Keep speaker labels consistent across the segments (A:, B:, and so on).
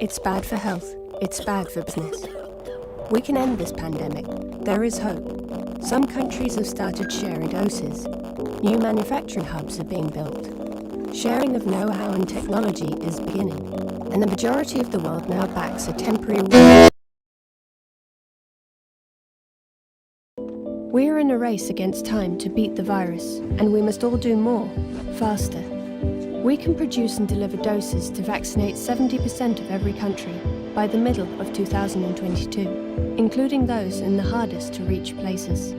A: It's bad for health. It's bad for business. We can end this pandemic. There is hope. Some countries have started sharing doses. New manufacturing hubs are being built. Sharing of know-how and technology is beginning, and the majority of the world now backs a temporary. We are in a race against time to beat the virus, and we must all do more, faster. We can produce and deliver doses to vaccinate 70% of every country by the middle of 2022, including those in the hardest to reach places.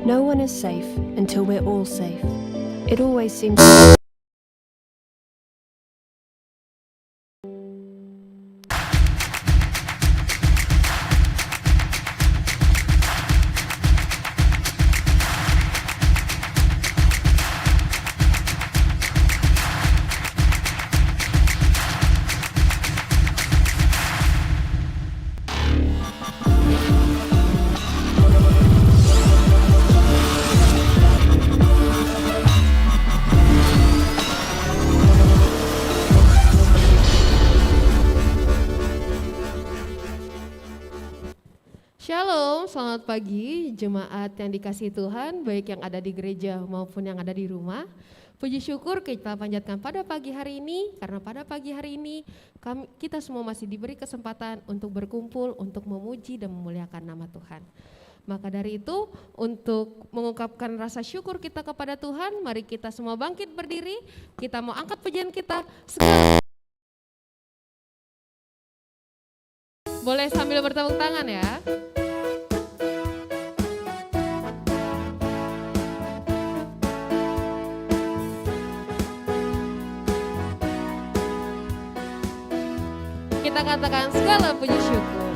A: No one is safe until we're all safe. It always seems.
B: Shalom, selamat pagi jemaat yang dikasihi Tuhan, baik yang ada di gereja maupun yang ada di rumah. Puji syukur kita panjatkan pada pagi hari ini, karena pada pagi hari ini kita semua masih diberi kesempatan untuk berkumpul, untuk memuji dan memuliakan nama Tuhan. Maka dari itu, untuk mengungkapkan rasa syukur kita kepada Tuhan, mari kita semua bangkit berdiri, kita mau angkat pujian kita. Boleh sambil bertepuk tangan ya. Kita katakan segala puji syukur.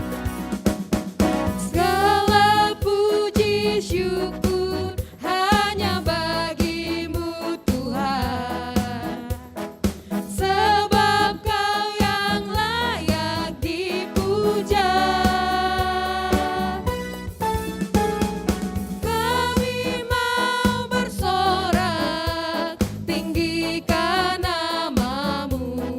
B: Segala puji syukur hanya bagimu Tuhan, sebab Kau yang layak dipuja. Kami mau bersorak, tinggikan namamu.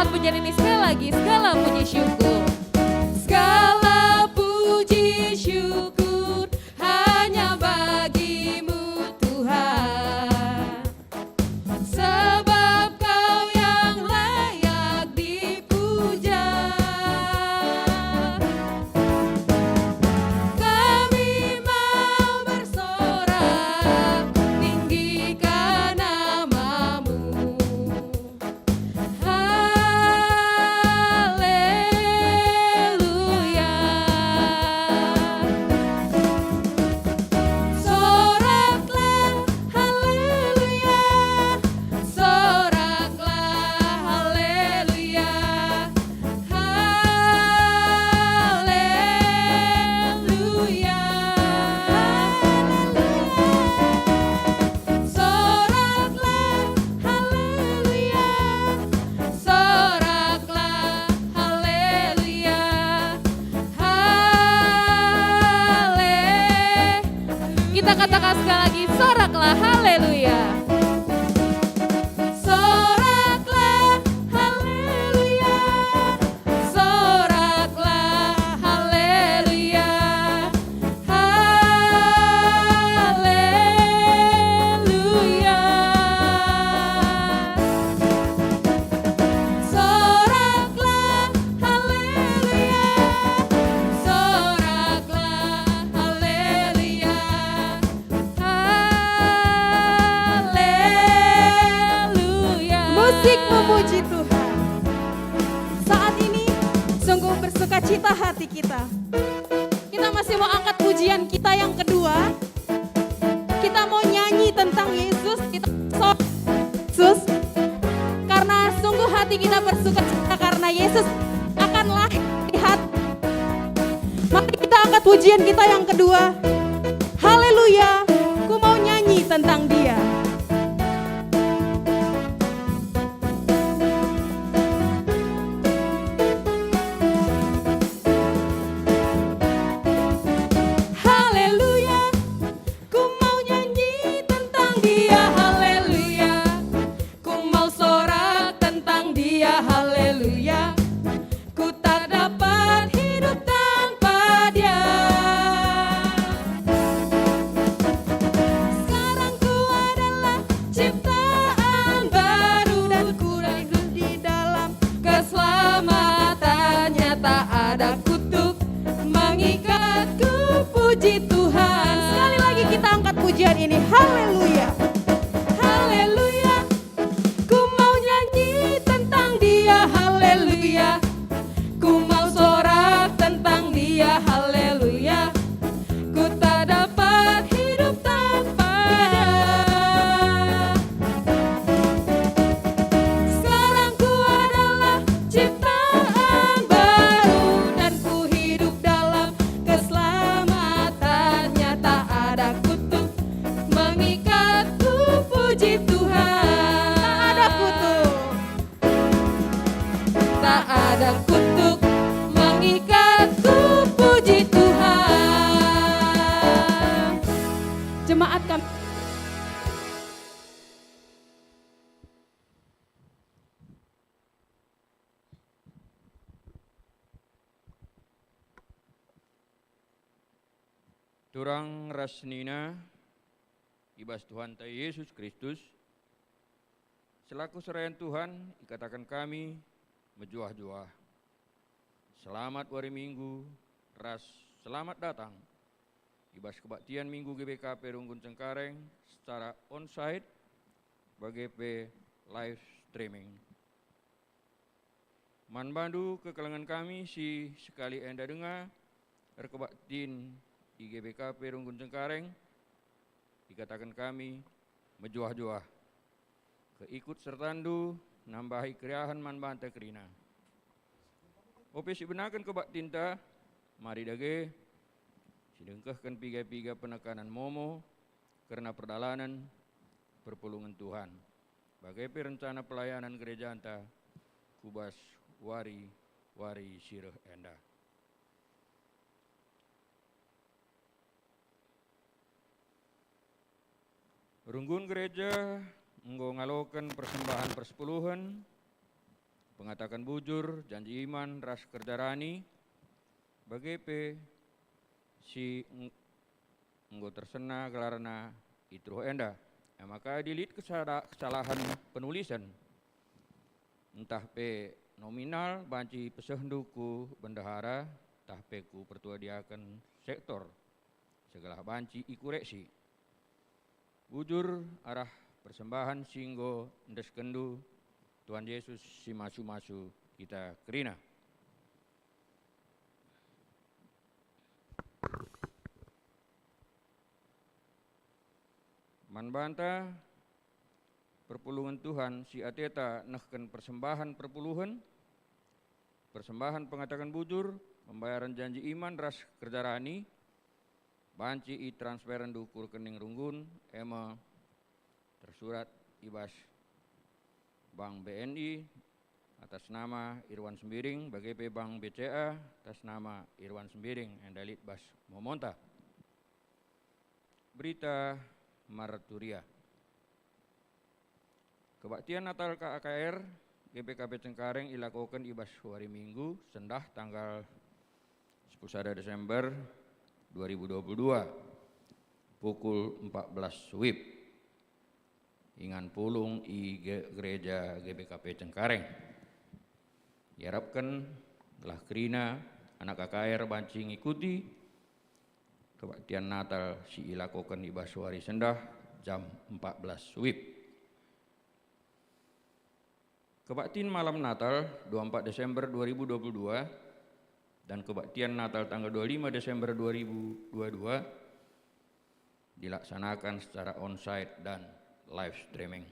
B: Pujian ini sekali lagi, segala puji syukur. Segala puji syukur hanya bagimu Tuhan, sebab Kau yang layak dipuja. Kami mau bersorak, tinggikan namamu. Kita katakan sekali lagi, soraklah haleluya. Soraklah haleluya. Soraklah haleluya. Haleluya. Soraklah haleluya. Soraklah haleluya. Musik memuji Tuhan. Saat ini sungguh bersukacita hati kita. Kita masih mau angkat pujian kita yang kedua. Kita mau nyanyi tentang Yesus. Kita Yesus. Karena sungguh hati kita bersukacita karena Yesus akan lahir di hati. Mari kita angkat pujian kita yang kedua. Haleluya. Ku mau nyanyi tentang Dia. Haleluya, ku mau nyanyi tentang pujian ini. Haleluya. Haleluya. Ku mau nyanyi tentang dia. Haleluya. Ku mau sorak tentang dia. Haleluya. Ku tak dapat hidup tanpanya. Sekarang ku adalah ciptaan baru dan ku hidup dalam keselamatannya. Tak ada kutuk mengikatku, puji Tuhan. Tak ada kutuk. Tak ada kutuk mengikatku, puji Tuhan. Jemaat kami.
C: Turang rasnina ibas Tuhan ta Yesus Kristus selaku serayan Tuhan ikatakan kami mejuah-juah. Selamat hari Minggu, ras selamat datang ibas kebaktian Minggu GBKP Runggun Cengkareng secara onsite BGP live streaming. Man bandu kekelangan kami si sekali enda dengar kebaktin IGBKP Runggun Cengkareng dikatakan kami mejuah-juah keikut sertandu nambahi keriahan man banta kerina. Ope si benakan kebak tinta mari dage sidengkahkan piga-piga penekanan momo karena perdalanan perpulungan Tuhan. Bagai rencana pelayanan gereja anta kubas wari sireh enda. Runggun gereja ngalokan persembahan persepuluhan, pengatakan bujur, janji iman, ras kerjarani, bagai si tersena gelarna itruh enda. Maka dilit kesalahan penulisan, entah pe nominal banci pesehduku bendahara, entah pe ku pertua diakan sektor, segala banci ikureksi. Bujur arah persembahan singgo ndes kendu Tuhan Yesus si masu-masu kita kerina. Man banta perpulungan Tuhan si ateta nehken persembahan perpuluhan, persembahan pengatakan bujur, pembayaran janji iman ras kerjarani, banci i transferan dukur kening runggun ema tersurat ibas Bank BNI atas nama Irwan Sembiring, BGP Bank BCA atas nama Irwan Sembiring, endalit bas momonta. Berita marturia. Kebaktian Natal KAKR GBKP Cengkareng ilakukan ibas hari Minggu sendah tanggal 11 Desember 2022 pukul 14 WIB ingan pulung i gereja GBKP Cengkareng. Diharapkan telah kerina anak KKR banci ngikuti kebaktian Natal si ilakukan ibas hari sendah jam 14 WIB. Kebaktian malam Natal 24 Desember 2022 dan kebaktian Natal tanggal 25 Desember 2022 dilaksanakan secara onsite dan live streaming.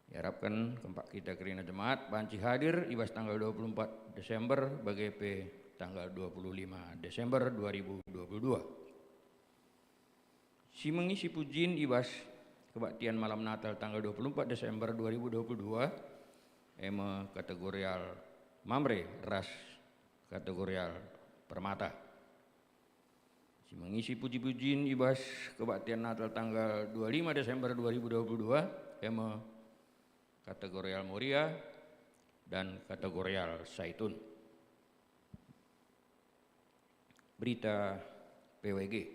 C: Diharapkan keempat kita kerina jemaat banci hadir ibas tanggal 24 Desember BGP tanggal 25 Desember 2022. Si mengisi pujin ibas kebaktian malam Natal tanggal 24 Desember 2022 ema kategorial Mamre ras kategorial Permata. Si mengisi puji-pujian ibas kebaktian Natal tanggal 25 Desember 2022 ema kategorial Moria dan kategorial Saitun. Berita PWG.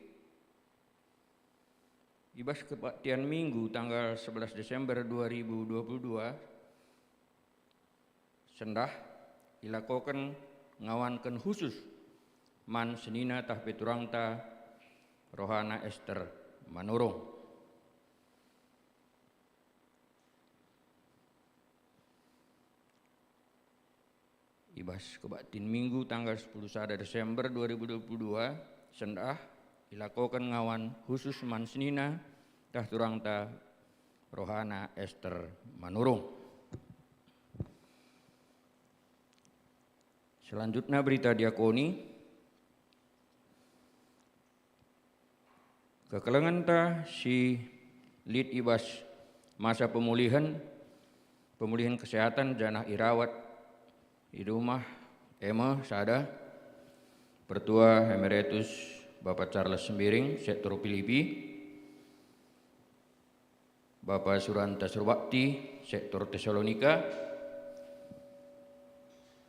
C: Ibas kebaktian Minggu tanggal 11 Desember 2022 sendah dilakukan ngawankan khusus man senina tah peturangta Rohana Esther Manurung. Ibas kebaktin Minggu tanggal 10 Desember 2022 sendah dilakukan ngawan khusus mansnina tah turangta Rohana Esther Manurung. Selanjutnya berita diakoni. Kekelengan ta si lid ibas masa pemulihan kesehatan janah irawat di rumah Emma Sada Pertua Emeritus Bapak Charles Sembiring Sektor Filipi, Bapak Suranta Surbakti Sektor Tesalonika,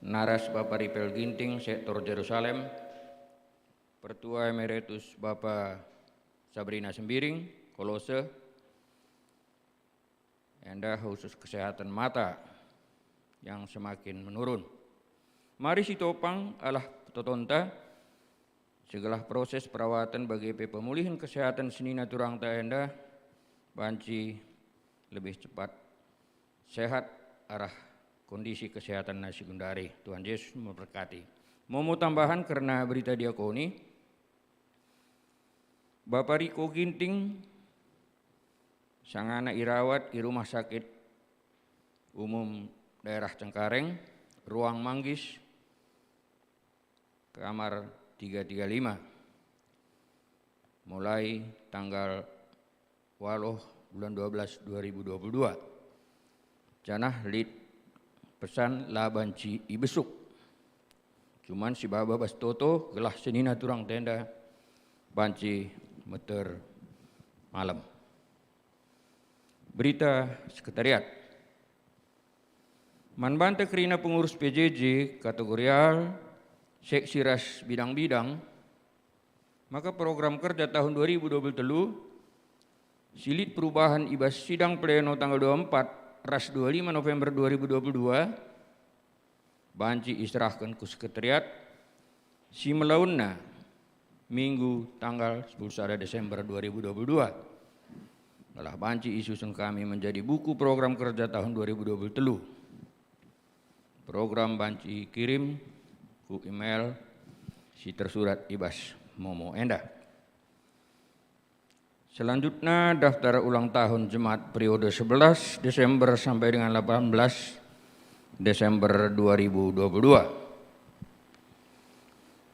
C: Naras Bapak Ripel Ginting Sektor Jerusalem, Pertua Emeritus Bapak Sabrina Sembiring Kolose, Enda khusus kesehatan mata yang semakin menurun. Mari si topang alah totonta segala proses perawatan bagi pemulihan kesehatan senina turang ta enda banci lebih cepat sehat arah kondisi kesehatan nasi gundari. Tuhan Yesus memberkati. Mau tambahan karena berita diakoni, Bapak Riko Ginting sangana irawat di Rumah Sakit Umum Daerah Cengkareng, Ruang Manggis, kamar 335, mulai tanggal 8 bulan 12 2022. Janah lid pesan labanci ibesuk. Cuman si baba bastoto gelah senina turang tenda banci meter malam. Berita sekretariat. Manbanta kerina pengurus PJJ kategorial seksi ras bidang-bidang, maka program kerja tahun 2023 silid perubahan ibas sidang pleno tanggal 24 ras 25 November 2022 banci iserahkan ke sekretariat si melaunna Minggu tanggal 10 Desember 2022. Telah banci isusun kami menjadi buku program kerja tahun 2023. Program banci kirim ku email si tersurat ibas Momo Enda. Selanjutnya daftar ulang tahun jemaat periode 11 Desember sampai dengan 18 Desember 2022.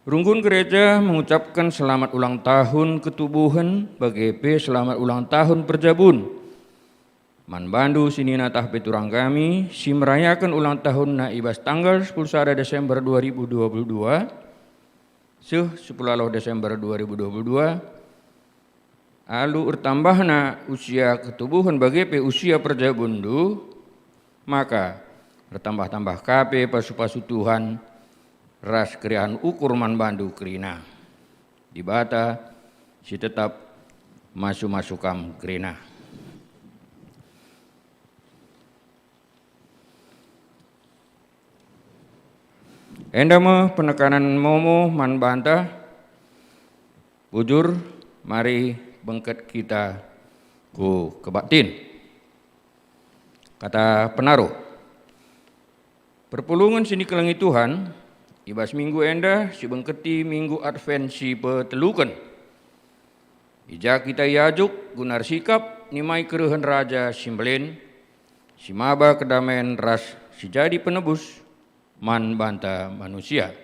C: Rungkun Gereja mengucapkan selamat ulang tahun ketubuhan bagi EP, selamat ulang tahun perjabun. Man Bandu sinina tah peturang kami si merayakan ulang tahun na ibas tanggal 10 Desember 2022 10 Desember 2022 alu bertambahna usia ketubuhan bagi EP usia perjabundu, maka bertambah-tambah KP pasu-pasu Tuhan ras krian ukur Man Bandu kerina dibata si tetap masuk-masukam kerina. Endama penekanan momo man banta bujur mari bengket kita ku kebaktin. Kata penaruh perpulungan sini kelengi Tuhan ibas minggu enda si bengketi minggu advent si petelukan. Ija kita yajuk gunar sikap nimai keruhan raja simbelin si maba kedamaian ras si jadi penebus man banta manusia.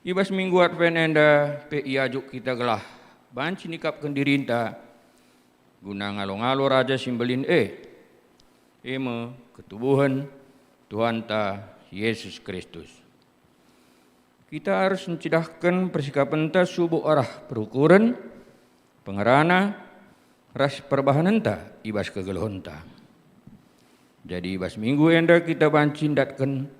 C: Ibas minggu advent enda pe yajuk kita gelah banci nikap kendirinta guna ngalo-ngalo raja simbelin eme ketubuhan Tuhan ta Yesus Kristus. Kita harus mencidahkan persikapan ta subuh arah perukuran pengerana ras perbahanan ta ibas kegeluhan ta. Jadi ibas minggu enda kita bancindatkan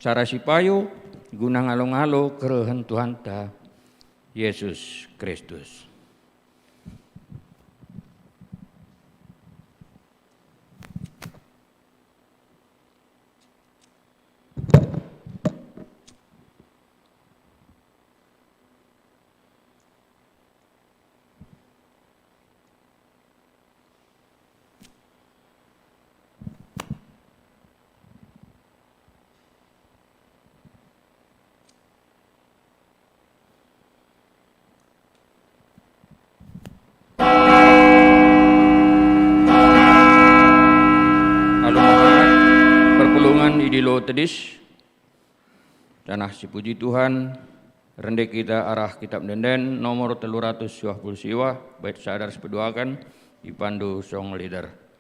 C: cara sipayo guna ngalo-ngalo kerehan Tuhan ta Yesus Kristus. perpulungan idilo tedis, tanah si puji Tuhan, rende kita arah kitab denden nomor 320 siwa, bait sadar sepeduakan, dipandu song leader.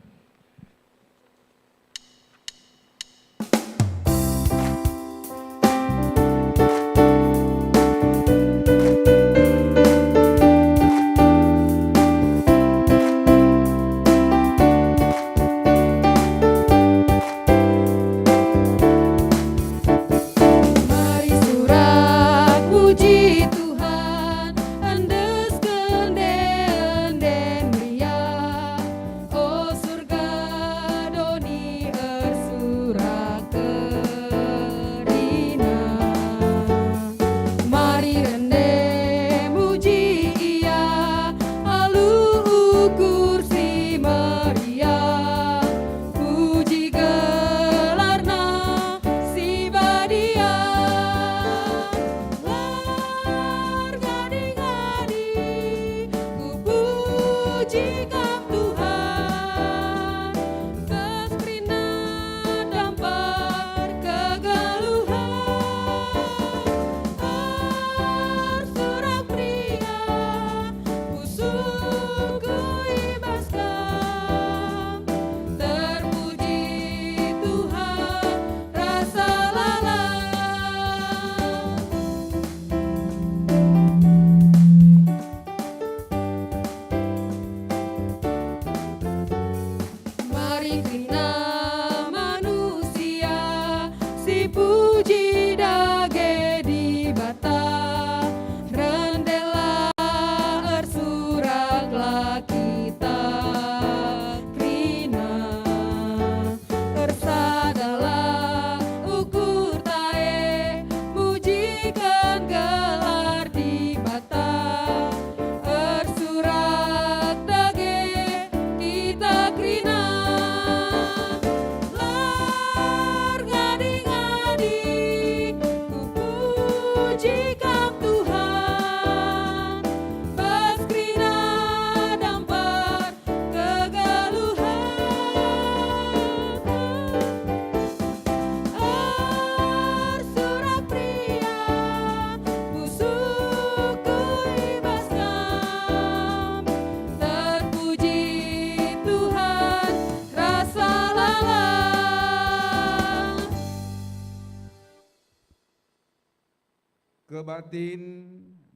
D: Kebatin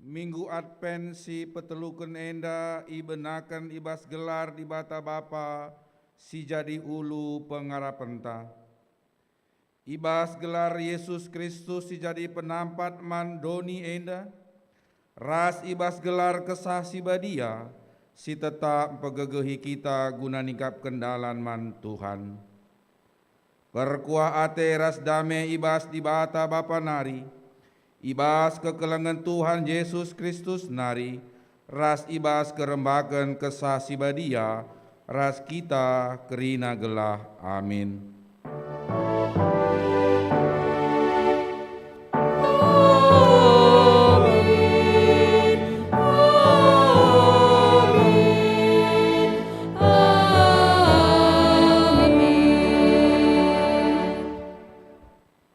D: Minggu Advent si peteluken enda ibenakan ibas gelar di bata bapa si jadi ulu pengarapenta. Ibas gelar Yesus Kristus si jadi penampat man doni enda, ras ibas gelar kesah si badia si tetap pegegehi kita guna ningkap kendalan man Tuhan. Berkuah ate ras dame ibas di bata bapa nari, ibas kekelengan Tuhan Yesus Kristus nari, ras ibas kerembakan kesah si badia, ras kita kerina gelah. Amin.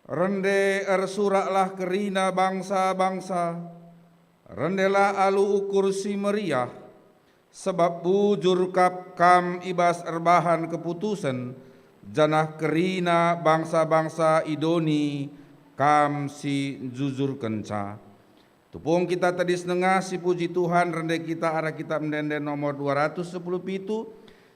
D: Rende ersuraklah kerina bangsa-bangsa, rendelah alu ukur si meriah, sebab bujur kap kam ibas erbahan keputusan, janah kerina bangsa-bangsa idoni kam si jujur kenca. Tupung kita tadi senengah si puji Tuhan rende kita arah kitab mendenden nomor 210 pitu,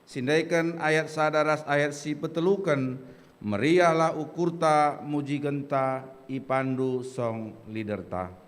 D: sindaikan ayat sadaras ayat si petelukan, meriahlah ukurta muji genta ipandu song liderta.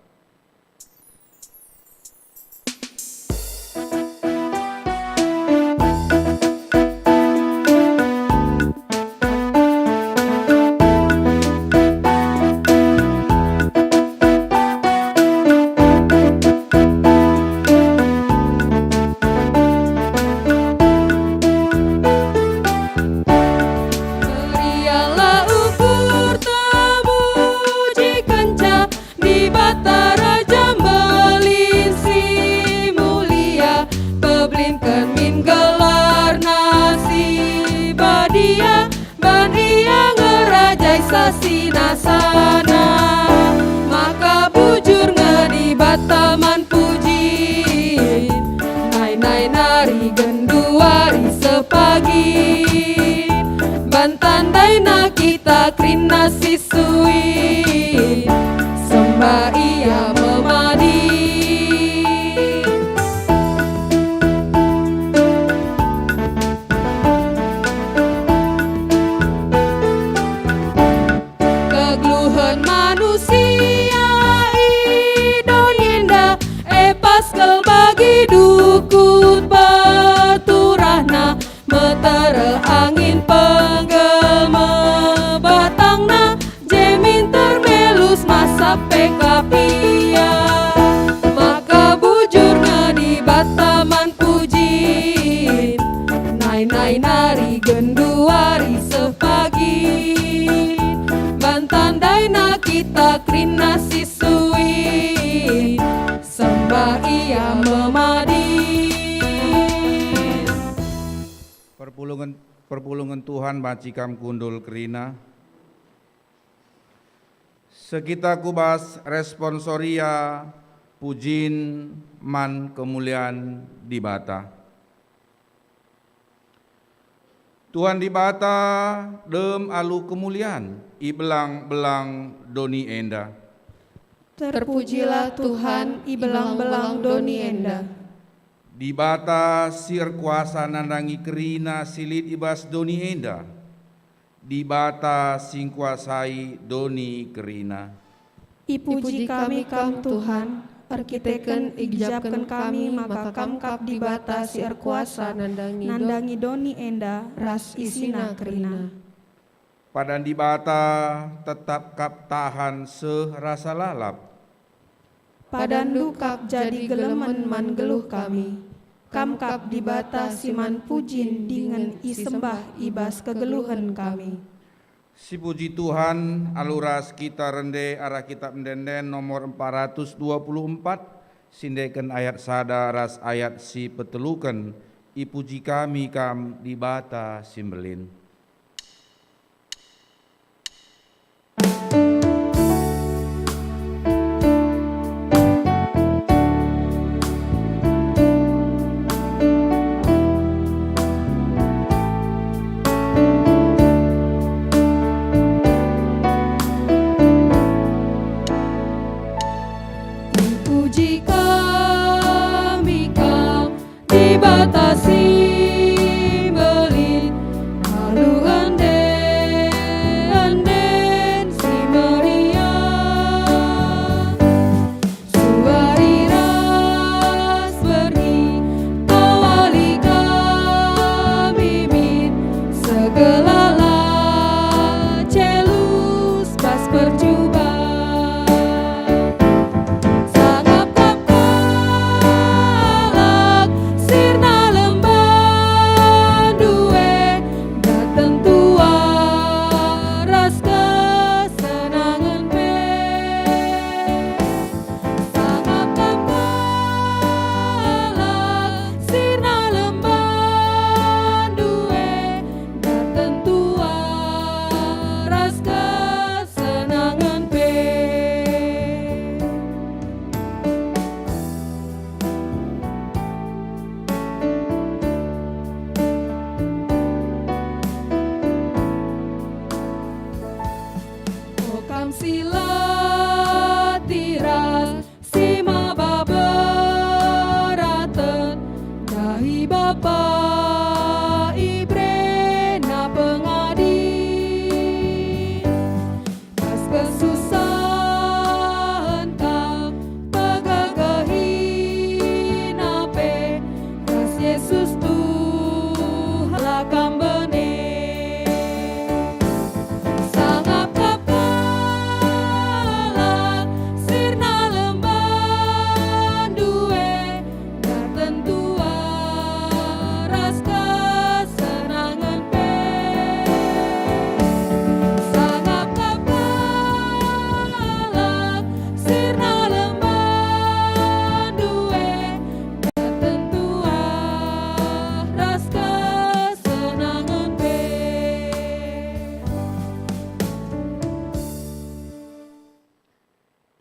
B: Meriahlah ukur tamu, puji kencang di bata sinasana, maka bujur ngadi bataman puji, nai nari genduari sepagi, bantandai na kita krina sisui, sembah ia memadi. Kegluhan manusia idonyenda epas kelbagi dukut baturahna, metere angin penggema batangna, jemin termelus masa pekapia, maka bujur ngadi bataman puji, nai nari genduari sepagi, bantandai na kita krina sisui, sembah ia memadi.
D: Perpulungan Tuhan bacikam kundul kerina. Sekita kubas responsoria pujin man kemuliaan di bata. Tuhan di bata dem alu kemuliaan ibelang-belang doni enda.
B: Terpujilah Tuhan i belang-belang doni enda.
D: Di bata sir kuasa nandangi kerina silit ibas doni enda. Di bata sing kuasai doni kerina.
B: Ipuji kami kam Tuhan, arkiteken ijabkan kami maka kamkap di bata siar kuasa nandangi doni enda ras isina kerina.
D: Padan di bata tetap kap tahan serasa lalap.
B: Padan dukap jadi gelemen man geluh kami, kamkap di bata siman pujin dengan isembah ibas kegeluhan kami.
D: Si puji Tuhan aluras kita rende arah kitab mendenden nomor 424 sindeken ayat sada ras ayat si petelukan ipuji kami kam di bata simbelin.
B: Puji kami kam dibatasi belin,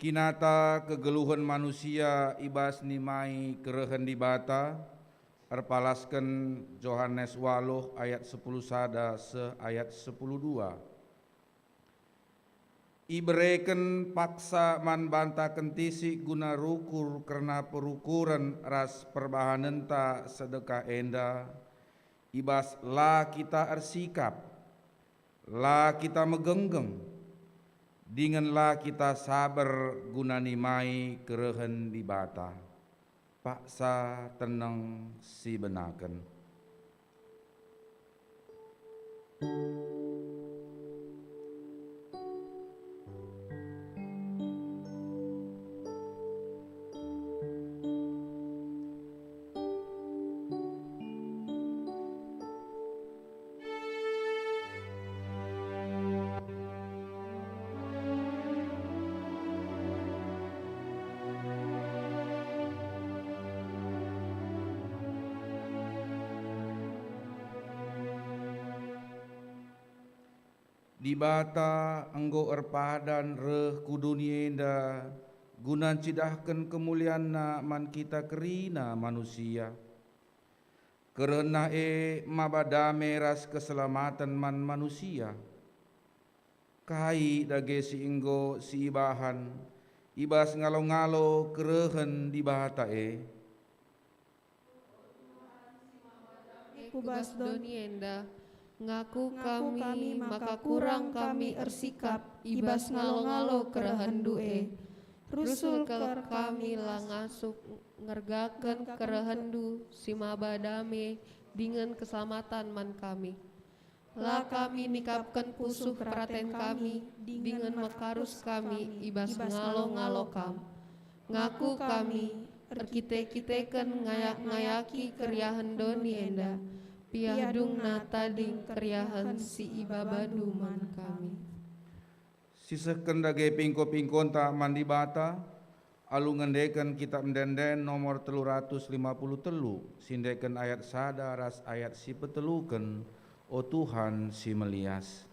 D: Kinata kegeluhan manusia ibas nimai kerehen di bata, erpalaskan Yohanes 8 ayat 10 sada se ayat 10:2. Ibereken paksa man bantaken tisi guna rukur karena perukuran ras perbahanenta sedekah enda, ibas la kita ersikap, la kita megenggeng, dinganlah kita sabar guna nimai kerehen di bata. Paksa tenang si benaken. Di bata enggo erpadan reh kudunia enda guna cidahkan kemuliaan man kita kerina manusia. Kerana mabadame ras keselamatan man manusia. Kai dage si enggo si ibahan ibas ngalo-ngalo kerehen di bata
E: Kubas donienda ngaku kami maka kurang kami ersikap ibas ngalo-ngalo kerehendu rusul ke kami langasuk ngergaken kerehendu simabadame dengan keselamatan man kami la kami nikapkan pusuh praten kami dengan mekarus kami ibas ngalo-ngalo kam ngaku kami erkite-kiteken ngayak-ngayaki keryahan donienda piadung natading keryahan si ibabadu man kami.
D: Sisehken dage pingko-pingkon tak mandi bata, alu ngendekan kitab mendenden nomor 353, sindeken ayat sada ras ayat si peteluken, o Tuhan si melias.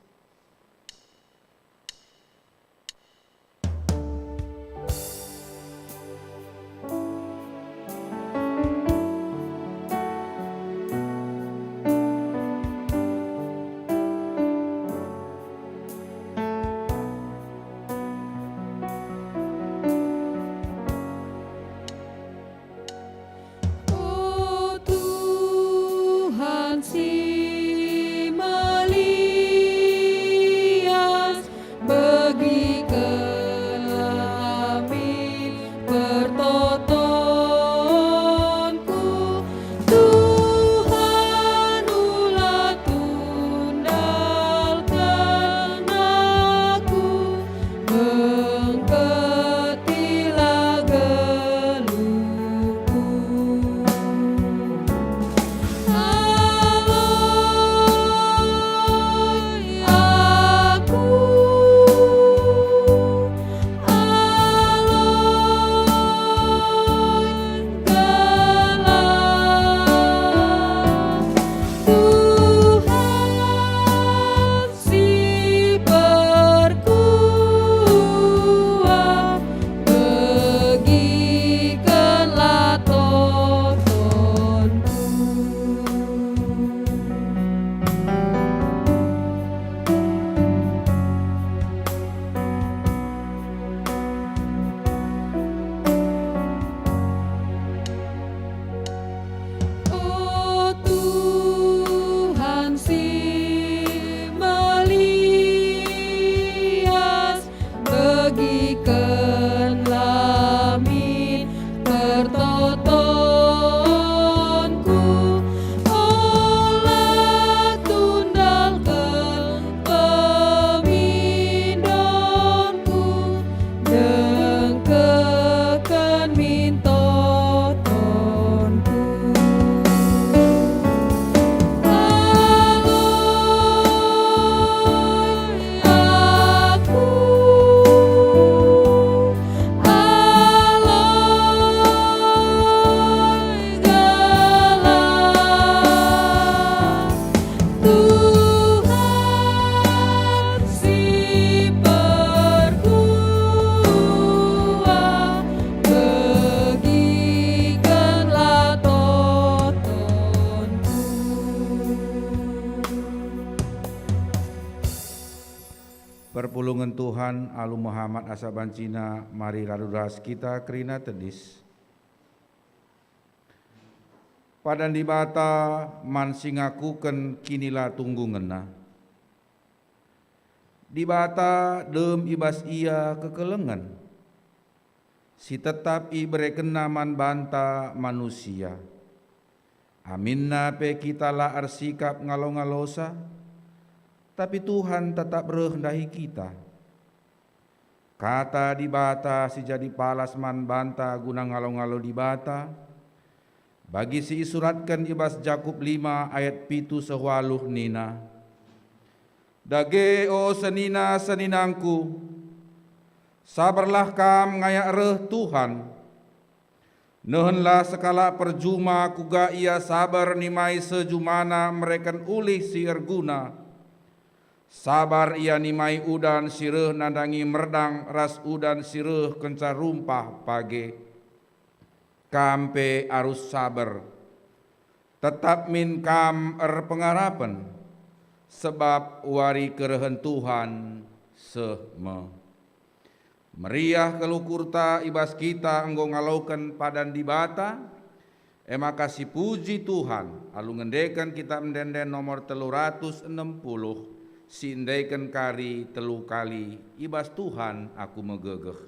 E: Si melias
D: Perpulungan Tuhan alu Muhammad asabancina mari raduras kita kerina tedis. Padan di bata man singakuken kinilah tunggungena. Di bata dem ibas ia kekelengan. Si tetap ibrekena man banta manusia. Aminna pe kita la arsikap ngalo-ngalosa. Tapi Tuhan tetap rendahi kita. Kata di bata si jadi palas man banta guna ngalo-ngalo di bata. Bagi si isuratkan ibas Jakub 5 ayat 7 sewaluh nina. Dage o senina seninangku, sabarlah kam ngayak reh Tuhan. Nehenlah sekala perjuma kuga ia sabar nimai sejumana mereken ulih si erguna. Sabar ia nimai udan sireh nandangi merdang ras udan sireh kenca rumpah page. Kampe arus sabar. Tetap min kam pengarapan. Sebab wari kerehen Tuhan sehme. Meriah kelukurta ibas kita enggo ngalaukan padan di bata. Ema kasih puji Tuhan. Alu ngendekan kita mendenden nomor 360. Sindaikan kari telu kali ibas Tuhan aku megegeh.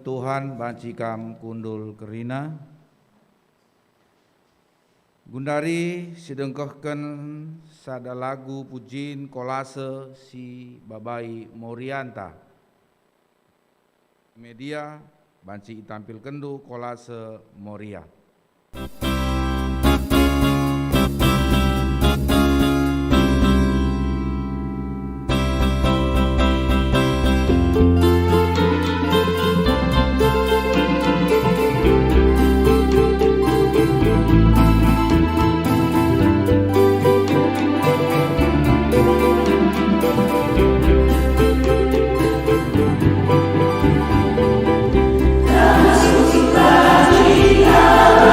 D: Tuhan bancikam kundul kerina. Gundari sidengkohken sada lagu pujin kolase si Babai Morianta. Media banci tampil kendu kolase Moria.
F: Jika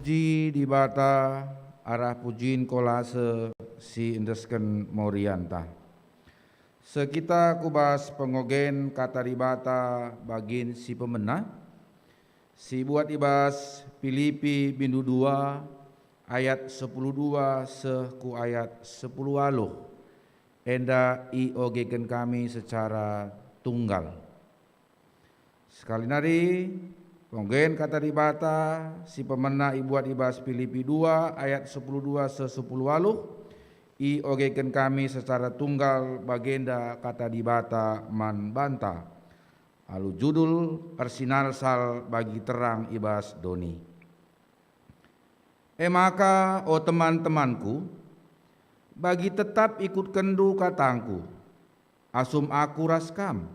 D: Puji di bata arah pujiin kolase si indesken Morianta. Sekita kubas pengogen kata di bata bagin si pemena. Si buat ibas Filipi bindu 2 ayat 10:2 seku ayat 10 enda iogeken kami secara tunggal. Sekali nari pengogen kata di bata si pemena ibuat ibas Filipi 2 ayat 10:2 se 10 iogeken kami secara tunggal bagenda kata di bata man banta. Lalu judul Arsinal sal bagi terang ibas doni. Maka o teman-temanku, bagi tetap ikut kendu katangku, asum aku raskam.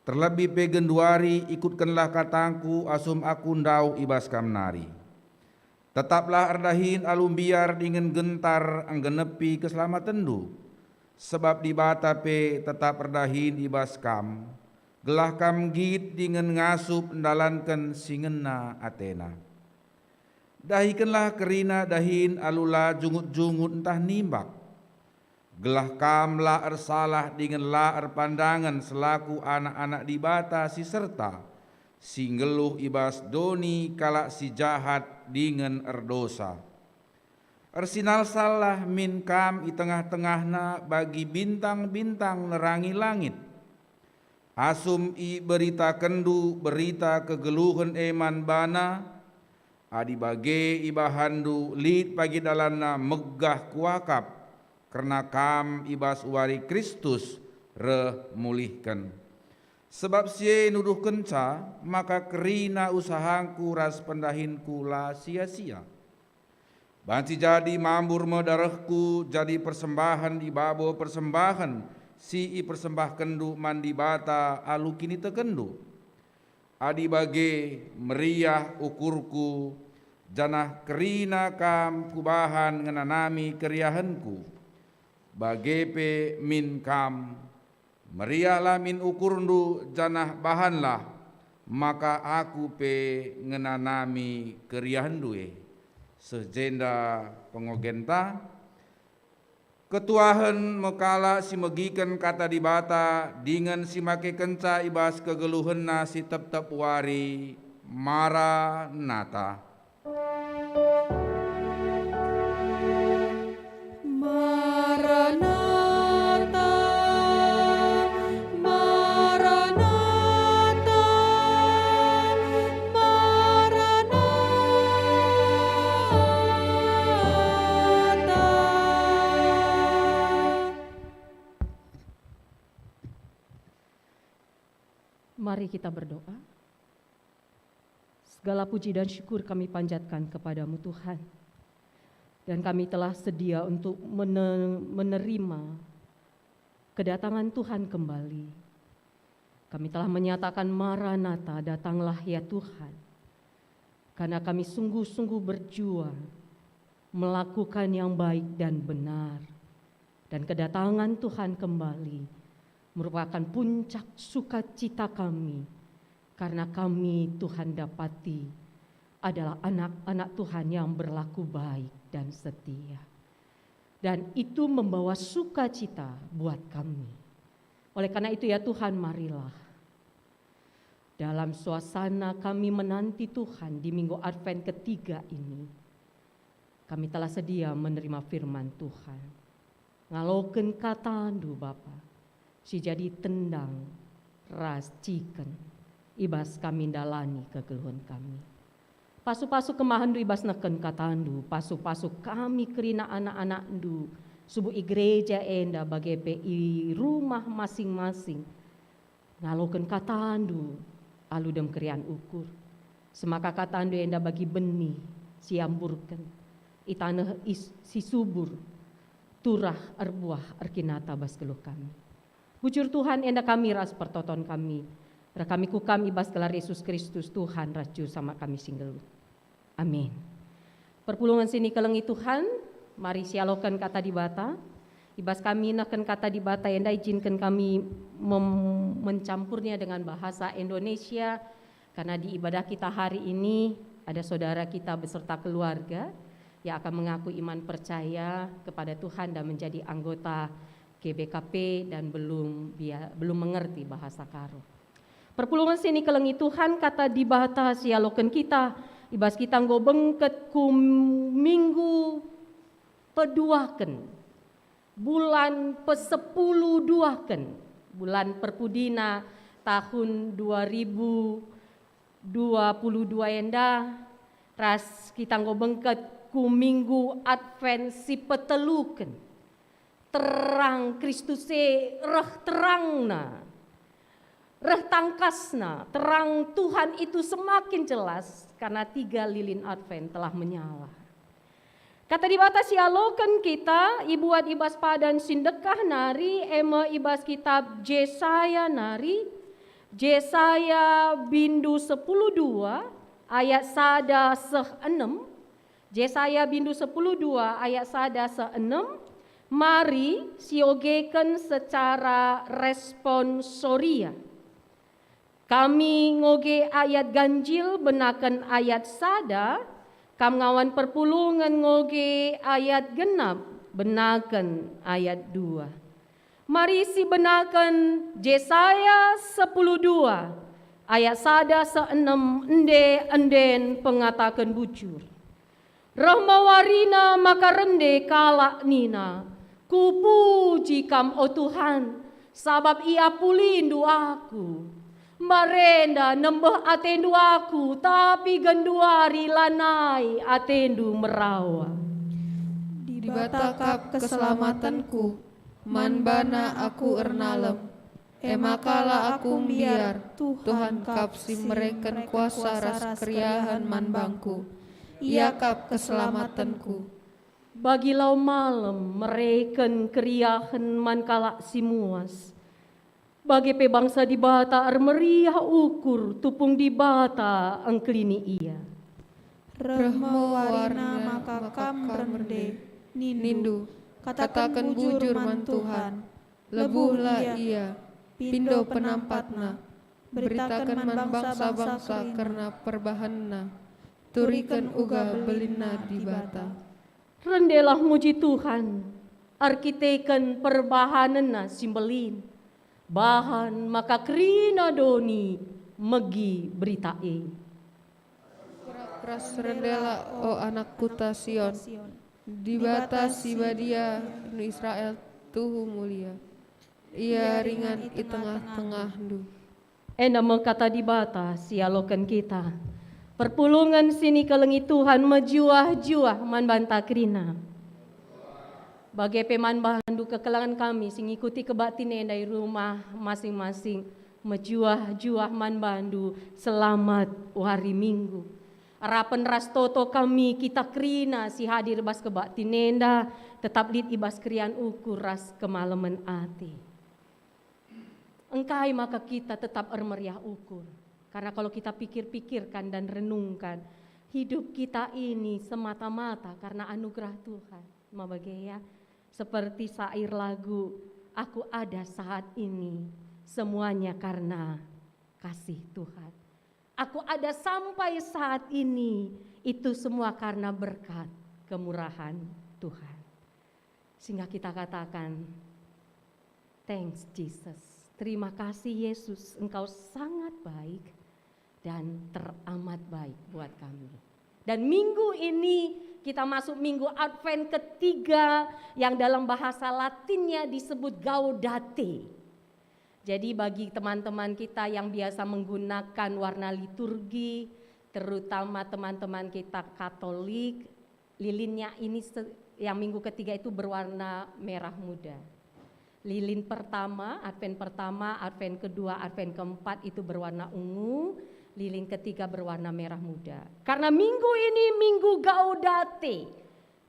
D: Terlebih pegenduari ikutkanlah katangku, asum aku ndau ibas kam nari. Tetaplah erdahin alum biar dingin gentar anggenepi keselamatan du. Sebab di bata pe tetap erdahin ibas kam. Gelah kam git dengan ngasup ndalankan singena Athena. Dahikanlah kerina dahin alula jungut-jungut entah nimbak. Gelah kam la ersalah dengan la erpandangan selaku anak-anak di bata si serta. Si ngeluh ibas doni kalak si jahat dengan erdosa. Ersinal salah min kam i tengah-tengahna bagi bintang-bintang nerangi langit. Asum i berita kendu berita kegeluhan eman bana adi bage ibahandu lid pagi dalana megah kuakap karena kam ibas wari Kristus remulihkan. Sebab sie nuduh kenca maka kerina usahangku ras pendahinku la sia-sia. Banci jadi mambur medarahku jadi persembahan di babo persembahan si i persembah kendu mandi bata alu kini tekendu. Adi bage meriah ukurku janah kerina kam kubahan ngenanami keriahanku. Bagepe min kam meriahlah min ukurndu janah bahanlah maka aku pe ngenanami keriahandue. Sejenda pengogenta ketuahan mekala si megikan kata di bata dengan si make kenca ibas kegeluhenna si tep-tep wari Maranatha.
B: Maranatha, Maranatha, Maranatha.
F: Mari kita berdoa. Segala puji dan syukur kami panjatkan kepadamu Tuhan. Dan kami telah sedia untuk menerima kedatangan Tuhan kembali. Kami telah menyatakan Maranatha, datanglah ya Tuhan. Karena kami sungguh-sungguh berjuang melakukan yang baik dan benar. Dan kedatangan Tuhan kembali merupakan puncak sukacita kami. Karena kami Tuhan dapati adalah anak-anak Tuhan yang berlaku baik dan setia. Dan itu membawa sukacita buat kami. Oleh karena itu ya Tuhan, marilah dalam suasana kami menanti Tuhan di minggu Advent ketiga ini, kami telah sedia menerima firman Tuhan. Ngaloken katandu Bapa, si jadi tendang ras ciken, ibas kami dalani kegeluhan kami. Pasu-pasu kemahandu ibas neken katandu, pasu-pasu kami kerina anak-anak du, subuh igreja enda bagi PI rumah masing-masing. Ngaloken katandu, aludem kerian ukur. Semaka katandu enda bagi benih, siamburken, itaneh si subur, turah erbuah erkinata bas geluh kami. Bujur Tuhan enda kami ras pertoton kami. Kami kukam ibas gelar Yesus Kristus Tuhan raju sama kami singgelut. Amin. Perpulungan sini kelengi Tuhan, mari sialokan kata di bata. Ibas kami naken kata di bata yang izinkan kami mencampurnya dengan bahasa Indonesia. Karena di ibadah kita hari ini ada saudara kita beserta keluarga yang akan mengaku iman percaya kepada Tuhan dan menjadi anggota GBKP dan belum mengerti bahasa Karo. Perpulungan sini kelengi Tuhan kata di bahata sialoken kita, ibas kita nggo bengket ku minggu peduaken, bulan pe-10 duaken, bulan perpudina tahun 2022 enda, ras kita nggo bengket ku minggu Advent si peteluken, terang Kristuse reh terangna, reh tangkasna, terang Tuhan itu semakin jelas karena 3 lilin Advent telah menyala. Kata dibatasi alokan kita, ibuat ibas padan sindekah nari, ema ibas kitab Jesaya nari, Jesaya bindu 10:2 ayat sada 6, Jesaya bindu 10:2 ayat sada 6, mari siogeken secara responsoria. Kami ngoge ayat ganjil benakan ayat sada, kam ngawan perpulungan ngoge ayat genap benakan ayat 2. Mari si benakan Jesaya 10:2 ayat sada 6 enden pengatakan bujur. Rahmawarina maka rende kalak nina, kupuji kam o Tuhan, sabab ia pulindu aku. Marenda nembeh atendu aku, tapi genduari lanai atendu merawa.
E: Di batakap keselamatanku, manbana aku ernalem. Emakala aku biar, Tuhan kap si mereken kuasa ras keriahan manbangku. Ia kap keselamatanku.
F: Bagilau malam mereken keriahan mankalak si muas. Bagi pe bangsa di bata meriah ukur tupung di bata angklini ia.
B: Rahmawarina maka kam rende nindu, katakan bujur man Tuhan, lebuhlah ia, pindo penampatna, beritakan man bangsa-bangsa karena perbahanna, turikan uga belina di bata.
F: Rendelah muji Tuhan, arkiteken perbahanena simbelin, bahan maka krina doni megi beritae.
E: Keras rendela o anak kuta Sion, di batas si badia nu Israel tuhu mulia. Ia ringan di tengah-tengah du.
F: Ena mengkata di batas sialokan kita. Perpulungan sini kelengi Tuhan mejuah-juah manbanta krina. Bagai peman bahandu kekelangan kami sing ikuti kebatine dari rumah masing-masing mejuah-juah man bandu selamat hari Minggu. Harapan ras toto kami kita krina si hadir bas kebatinenda tetap lid ibas krian ukur ras kemalaman ati. Engkai maka kita tetap ermeriah ukur. Karena kalau kita pikir-pikirkan dan renungkan hidup kita ini semata-mata karena anugerah Tuhan. Mabagaya seperti syair lagu, aku ada saat ini semuanya karena kasih Tuhan. Aku ada sampai saat ini itu semua karena berkat kemurahan Tuhan. Sehingga kita katakan, thanks Jesus. Terima kasih Yesus, Engkau sangat baik dan teramat baik buat kami. Dan minggu ini kita masuk minggu Advent ketiga yang dalam bahasa Latinnya disebut Gaudete. Jadi bagi teman-teman kita yang biasa menggunakan warna liturgi, terutama teman-teman kita Katolik, lilinnya ini yang minggu ketiga itu berwarna merah muda. Lilin pertama, Advent kedua, Advent keempat itu berwarna ungu. Lilin ketiga berwarna merah muda. Karena minggu ini minggu Gaudete.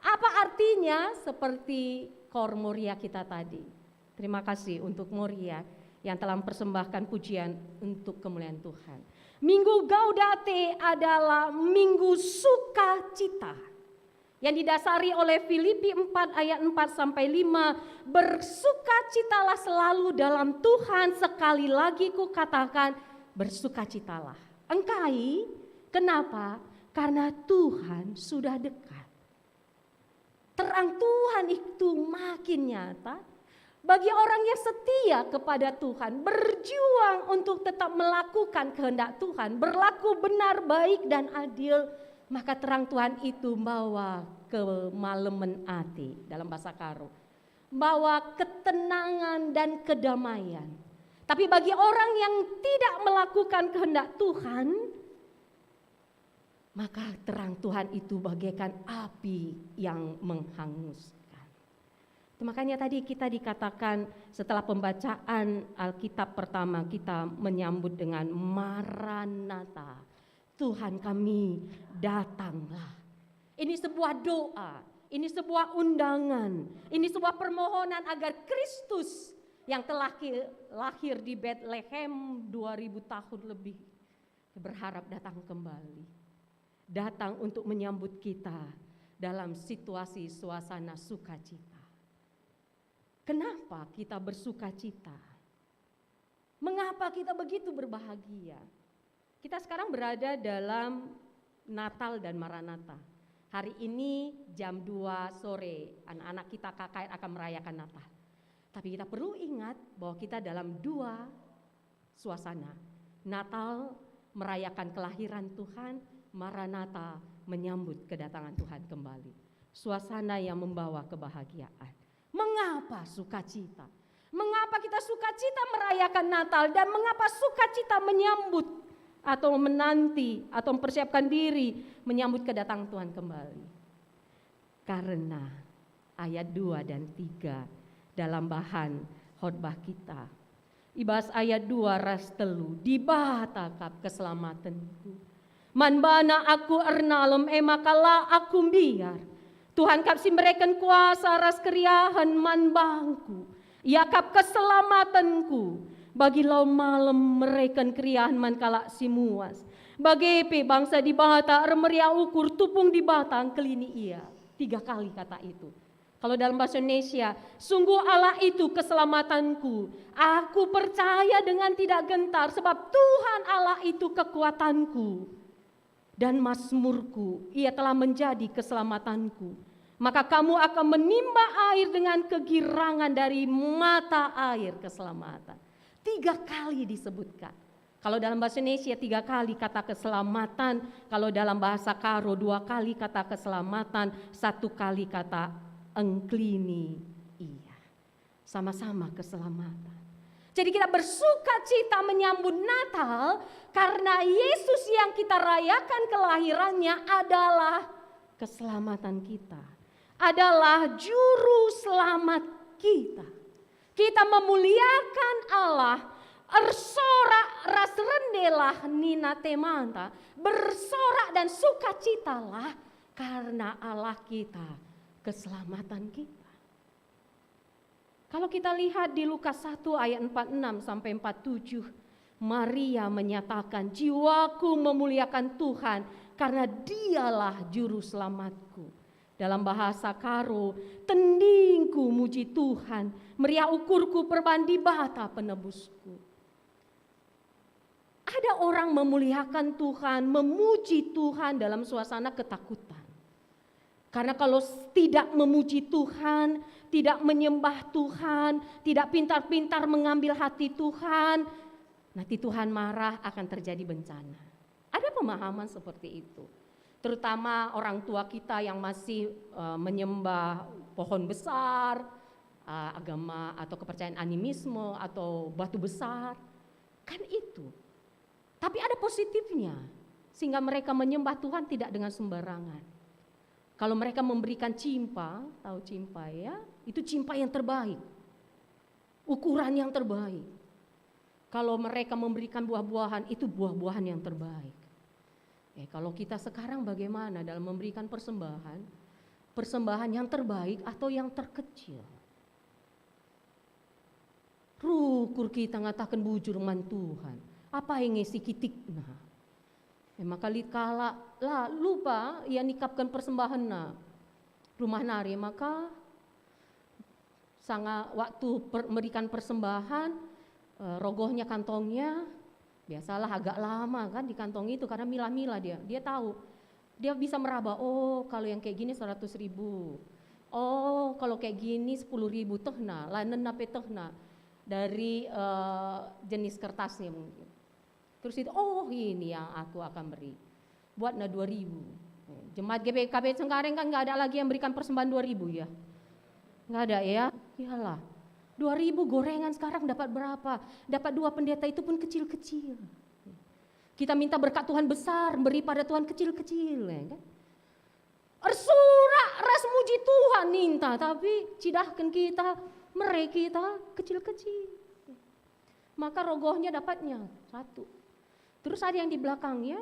F: Apa artinya? Seperti Kor Moria kita tadi. Terima kasih untuk Moria yang telah mempersembahkan pujian untuk kemuliaan Tuhan. Minggu Gaudete adalah minggu sukacita. Yang didasari oleh Filipi 4 ayat 4 sampai 5. Bersukacitalah selalu dalam Tuhan, sekali lagi ku katakan bersukacitalah. Engkai, kenapa? karena Tuhan sudah dekat. Terang Tuhan itu makin nyata bagi orang yang setia kepada Tuhan, berjuang untuk tetap melakukan kehendak Tuhan, berlaku benar, baik, dan adil, maka terang Tuhan itu bawa kemalemen hati dalam bahasa Karo, bawa ketenangan dan kedamaian. Tapi bagi orang yang tidak melakukan kehendak Tuhan, maka terang Tuhan itu bagaikan api yang menghanguskan. Makanya tadi kita dikatakan setelah pembacaan Alkitab pertama kita menyambut dengan Maranatha. Tuhan kami datanglah. Ini sebuah doa, ini sebuah undangan, ini sebuah permohonan agar Kristus yang telah lahir di Bethlehem 2000 tahun lebih berharap datang kembali. Datang untuk menyambut kita dalam situasi suasana sukacita. Kenapa kita bersukacita? Mengapa kita begitu berbahagia? Kita sekarang berada dalam Natal dan Maranatha. Hari ini jam 2 sore anak-anak kita KKR akan merayakan Natal. Tapi kita perlu ingat bahwa kita dalam dua suasana. Natal merayakan kelahiran Tuhan, Maranatha menyambut kedatangan Tuhan kembali. Suasana yang membawa kebahagiaan. Mengapa sukacita? Mengapa kita sukacita merayakan Natal dan mengapa sukacita menyambut atau menanti atau mempersiapkan diri menyambut kedatangan Tuhan kembali? Karena ayat 2 dan 3 dalam bahan khotbah kita. Ibas ayat 2 ras telu dibatakap keselamatanku. Man bana aku ernalem emakala aku biar. Tuhan kapsi mereken kuasa ras keriahan man bangku. Ia kap keselamatanku. Bagi lau malam mereken keriahan man kalak simuas. Bagi bangsa di bata remeria ukur tupung di batang kelini ia. 3 kali kata itu. Kalau dalam bahasa Indonesia, sungguh Allah itu keselamatanku. Aku percaya dengan tidak gentar sebab Tuhan Allah itu kekuatanku. Dan mazmurku, ia telah menjadi keselamatanku. Maka kamu akan menimba air dengan kegirangan dari mata air keselamatan. 3 kali disebutkan. Kalau dalam bahasa Indonesia 3 kali kata keselamatan. Kalau dalam bahasa Karo 2 kali kata keselamatan. 1 kali kata engklini iya. Sama-sama keselamatan. Jadi kita bersuka cita menyambut Natal karena Yesus yang kita rayakan kelahirannya adalah keselamatan kita. Adalah juru selamat kita. Kita memuliakan Allah. Ersorak ras rendelah nina temanta. Bersorak dan sukacitalah karena Allah kita keselamatan kita. Kalau kita lihat di Lukas 1 ayat 46 sampai 47, Maria menyatakan, jiwaku memuliakan Tuhan karena dialah juru selamatku. Dalam bahasa Karo, tendingku muji Tuhan, meriah ukurku perbandi bata penebusku. Ada orang memuliakan Tuhan, memuji Tuhan dalam suasana ketakutan. Karena kalau tidak memuji Tuhan, tidak menyembah Tuhan, tidak pintar-pintar mengambil hati Tuhan, nanti Tuhan marah, akan terjadi bencana. Ada pemahaman seperti itu. Terutama orang tua kita yang masih menyembah pohon besar, agama atau kepercayaan animisme atau batu besar. Kan itu. Tapi ada positifnya, sehingga mereka menyembah Tuhan tidak dengan sembarangan. Kalau mereka memberikan cimpa, tahu cimpa ya, itu cimpa yang terbaik. Ukuran yang terbaik. Kalau mereka memberikan buah-buahan, itu buah-buahan yang terbaik. Kalau kita sekarang bagaimana dalam memberikan persembahan? Persembahan yang terbaik atau yang terkecil? Rukur kita ngatakan bujur man Tuhan. Apa yang ngisi kitik? Nah. Maka kala lah lupa ia nikapkan persembahan na rumah nari, maka sangat waktu memberikan persembahan rogohnya kantongnya biasalah agak lama kan di kantong itu karena milah-milah dia tahu Dia bisa meraba, oh kalau yang kayak gini 100.000. Oh kalau kayak gini 10.000 tehna, lanen nape tehna dari jenis kertasnya mungkin. Terus itu, oh ini yang aku akan beri. Buatnya 2.000. Jemaat GBKP Cengkareng kan nggak ada lagi yang berikan persembahan 2.000 ya? Nggak ada ya? Iyalah. 2.000 gorengan sekarang dapat berapa? Dapat 2 pendeta itu pun kecil-kecil. Kita minta berkat Tuhan besar, beri pada Tuhan kecil-kecil, ya kan? Ersurak ras muji Tuhan minta, tapi cidahkan kita, mereka kita kecil-kecil. Maka rogohnya dapatnya 1. Terus ada yang di belakangnya,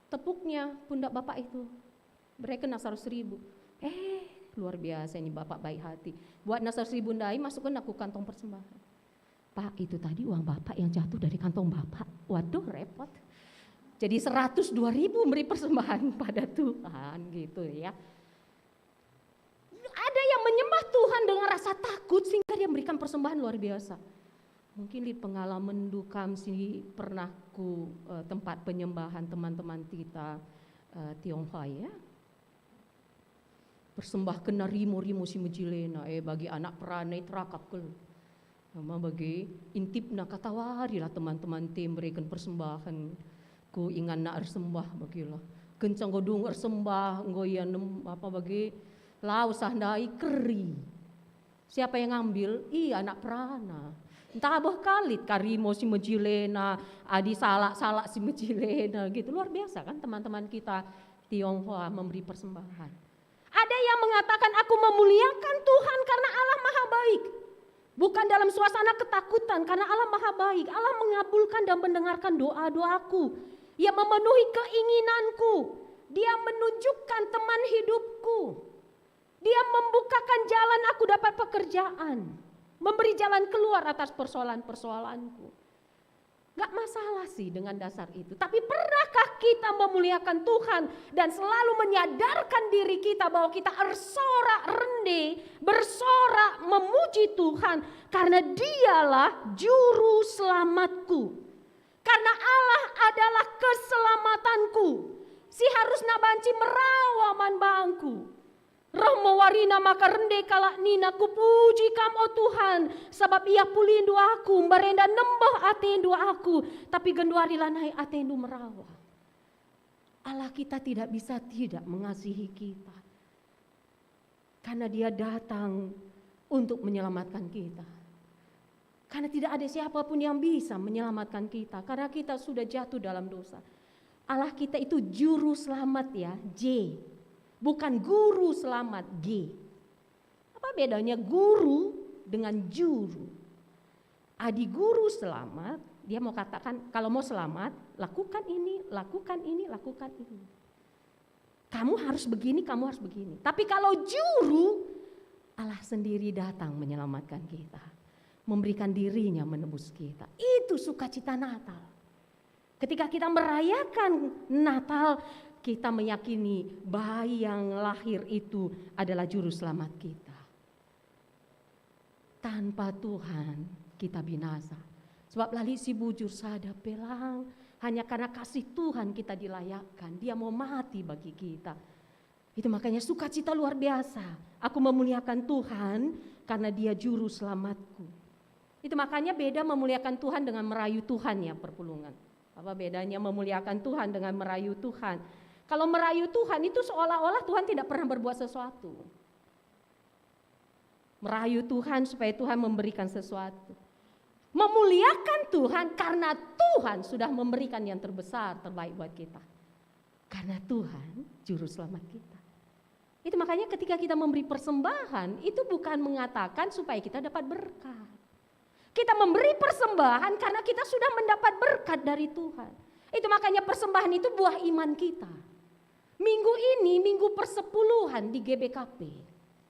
F: tepuknya pundak bapak itu, mereka nasar 1.000. Luar biasa ini bapak baik hati. Buat nasar 1.000 ndai, masukkan aku kantong persembahan. Pak, itu tadi uang bapak yang jatuh dari kantong bapak. Waduh, repot. Jadi 102.000 beri persembahan pada Tuhan gitu ya. Ada yang menyembah Tuhan dengan rasa takut sehingga dia memberikan persembahan luar biasa. Mungkin di pengalaman dukam sini pernah ku tempat penyembahan teman-teman kita Tionghoa ya. Persembahkan rimo-rimo si mejilena bagi anak peranai terakap ke. Nama bagi intip nak katawari lah teman-teman tim berikan persembahan. Ku ingat nak sembah bagilah. Kencang godung sembah ngoyan apa bagi lau sahdai keri. Siapa yang ngambil? Anak perana. Entah abah kalit karimo si mejilena, adi salak si mejilena gitu. Luar biasa kan teman-teman kita Tionghoa memberi persembahan. Ada yang mengatakan aku memuliakan Tuhan karena Allah Maha Baik. Bukan dalam suasana ketakutan karena Allah Maha Baik. Allah mengabulkan dan mendengarkan doa-doaku. Ia memenuhi keinginanku. Dia menunjukkan teman hidupku. Dia membukakan jalan aku dapat pekerjaan. Memberi jalan keluar atas persoalan-persoalanku. Gak masalah sih dengan dasar itu. Tapi pernahkah kita memuliakan Tuhan dan selalu menyadarkan diri kita bahwa kita bersorak rendah, bersorak memuji Tuhan karena Dialah juru selamatku. Karena Allah adalah keselamatanku. Si harus nabanci merawaman bangku. Roh warina maka rende kalak nina ku puji kam o Tuhan sebab ia pulindu aku barenda nembah atendu aku tapi genduari lanai atendu merawa. Allah kita tidak bisa tidak mengasihi kita karena dia datang untuk menyelamatkan kita. Karena tidak ada siapapun yang bisa menyelamatkan kita karena kita sudah jatuh dalam dosa. Allah kita itu juru selamat ya, J. Bukan guru selamat, G. Apa bedanya guru dengan juru? Adi guru selamat, dia mau katakan kalau mau selamat, lakukan ini, lakukan ini, lakukan ini. Kamu harus begini, kamu harus begini. Tapi kalau juru, Allah sendiri datang menyelamatkan kita. Memberikan dirinya menebus kita. Itu sukacita Natal. Ketika kita merayakan Natal, kita meyakini bayi yang lahir itu adalah juru selamat kita. Tanpa Tuhan kita binasa. Sebab lali si bujur sada pelang hanya karena kasih Tuhan kita dilayakkan. Dia mau mati bagi kita. Itu makanya sukacita luar biasa. Aku memuliakan Tuhan karena Dia juru selamatku. Itu makanya beda memuliakan Tuhan dengan merayu Tuhan ya perpulungan. Apa bedanya memuliakan Tuhan dengan merayu Tuhan? Kalau merayu Tuhan itu seolah-olah Tuhan tidak pernah berbuat sesuatu. Merayu Tuhan supaya Tuhan memberikan sesuatu. Memuliakan Tuhan karena Tuhan sudah memberikan yang terbesar, terbaik buat kita. Karena Tuhan juru selamat kita. Itu makanya ketika kita memberi persembahan itu bukan mengatakan supaya kita dapat berkat. Kita memberi persembahan karena kita sudah mendapat berkat dari Tuhan. Itu makanya persembahan itu buah iman kita. Minggu ini minggu persepuluhan di GBKP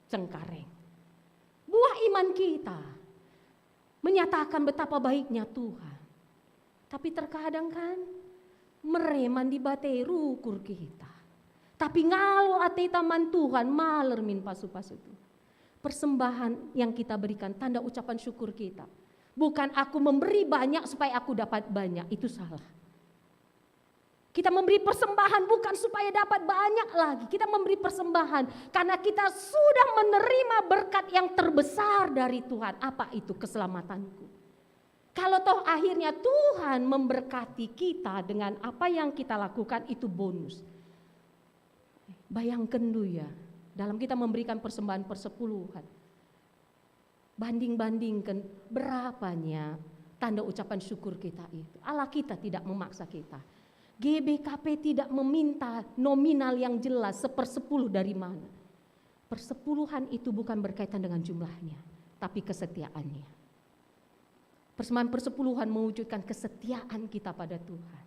F: Cengkareng. Buah iman kita menyatakan betapa baiknya Tuhan. Tapi terkadang kan mereman di batei rukur kita. Tapi ngalo ate taman Tuhan maler min pasu-pasu itu. Persembahan yang kita berikan tanda ucapan syukur kita. Bukan aku memberi banyak supaya aku dapat banyak, itu salah. Kita memberi persembahan bukan supaya dapat banyak lagi. Kita memberi persembahan karena kita sudah menerima berkat yang terbesar dari Tuhan. Apa itu? Keselamatanku. Kalau toh akhirnya Tuhan memberkati kita dengan apa yang kita lakukan, itu bonus. Bayangkan dulu ya, dalam kita memberikan persembahan persepuluhan, banding-bandingkan berapanya tanda ucapan syukur kita itu. Allah kita tidak memaksa kita. GBKP tidak meminta nominal yang jelas 1/10 dari mana. Persepuluhan itu bukan berkaitan dengan jumlahnya, tapi kesetiaannya. Persembahan persepuluhan mewujudkan kesetiaan kita pada Tuhan.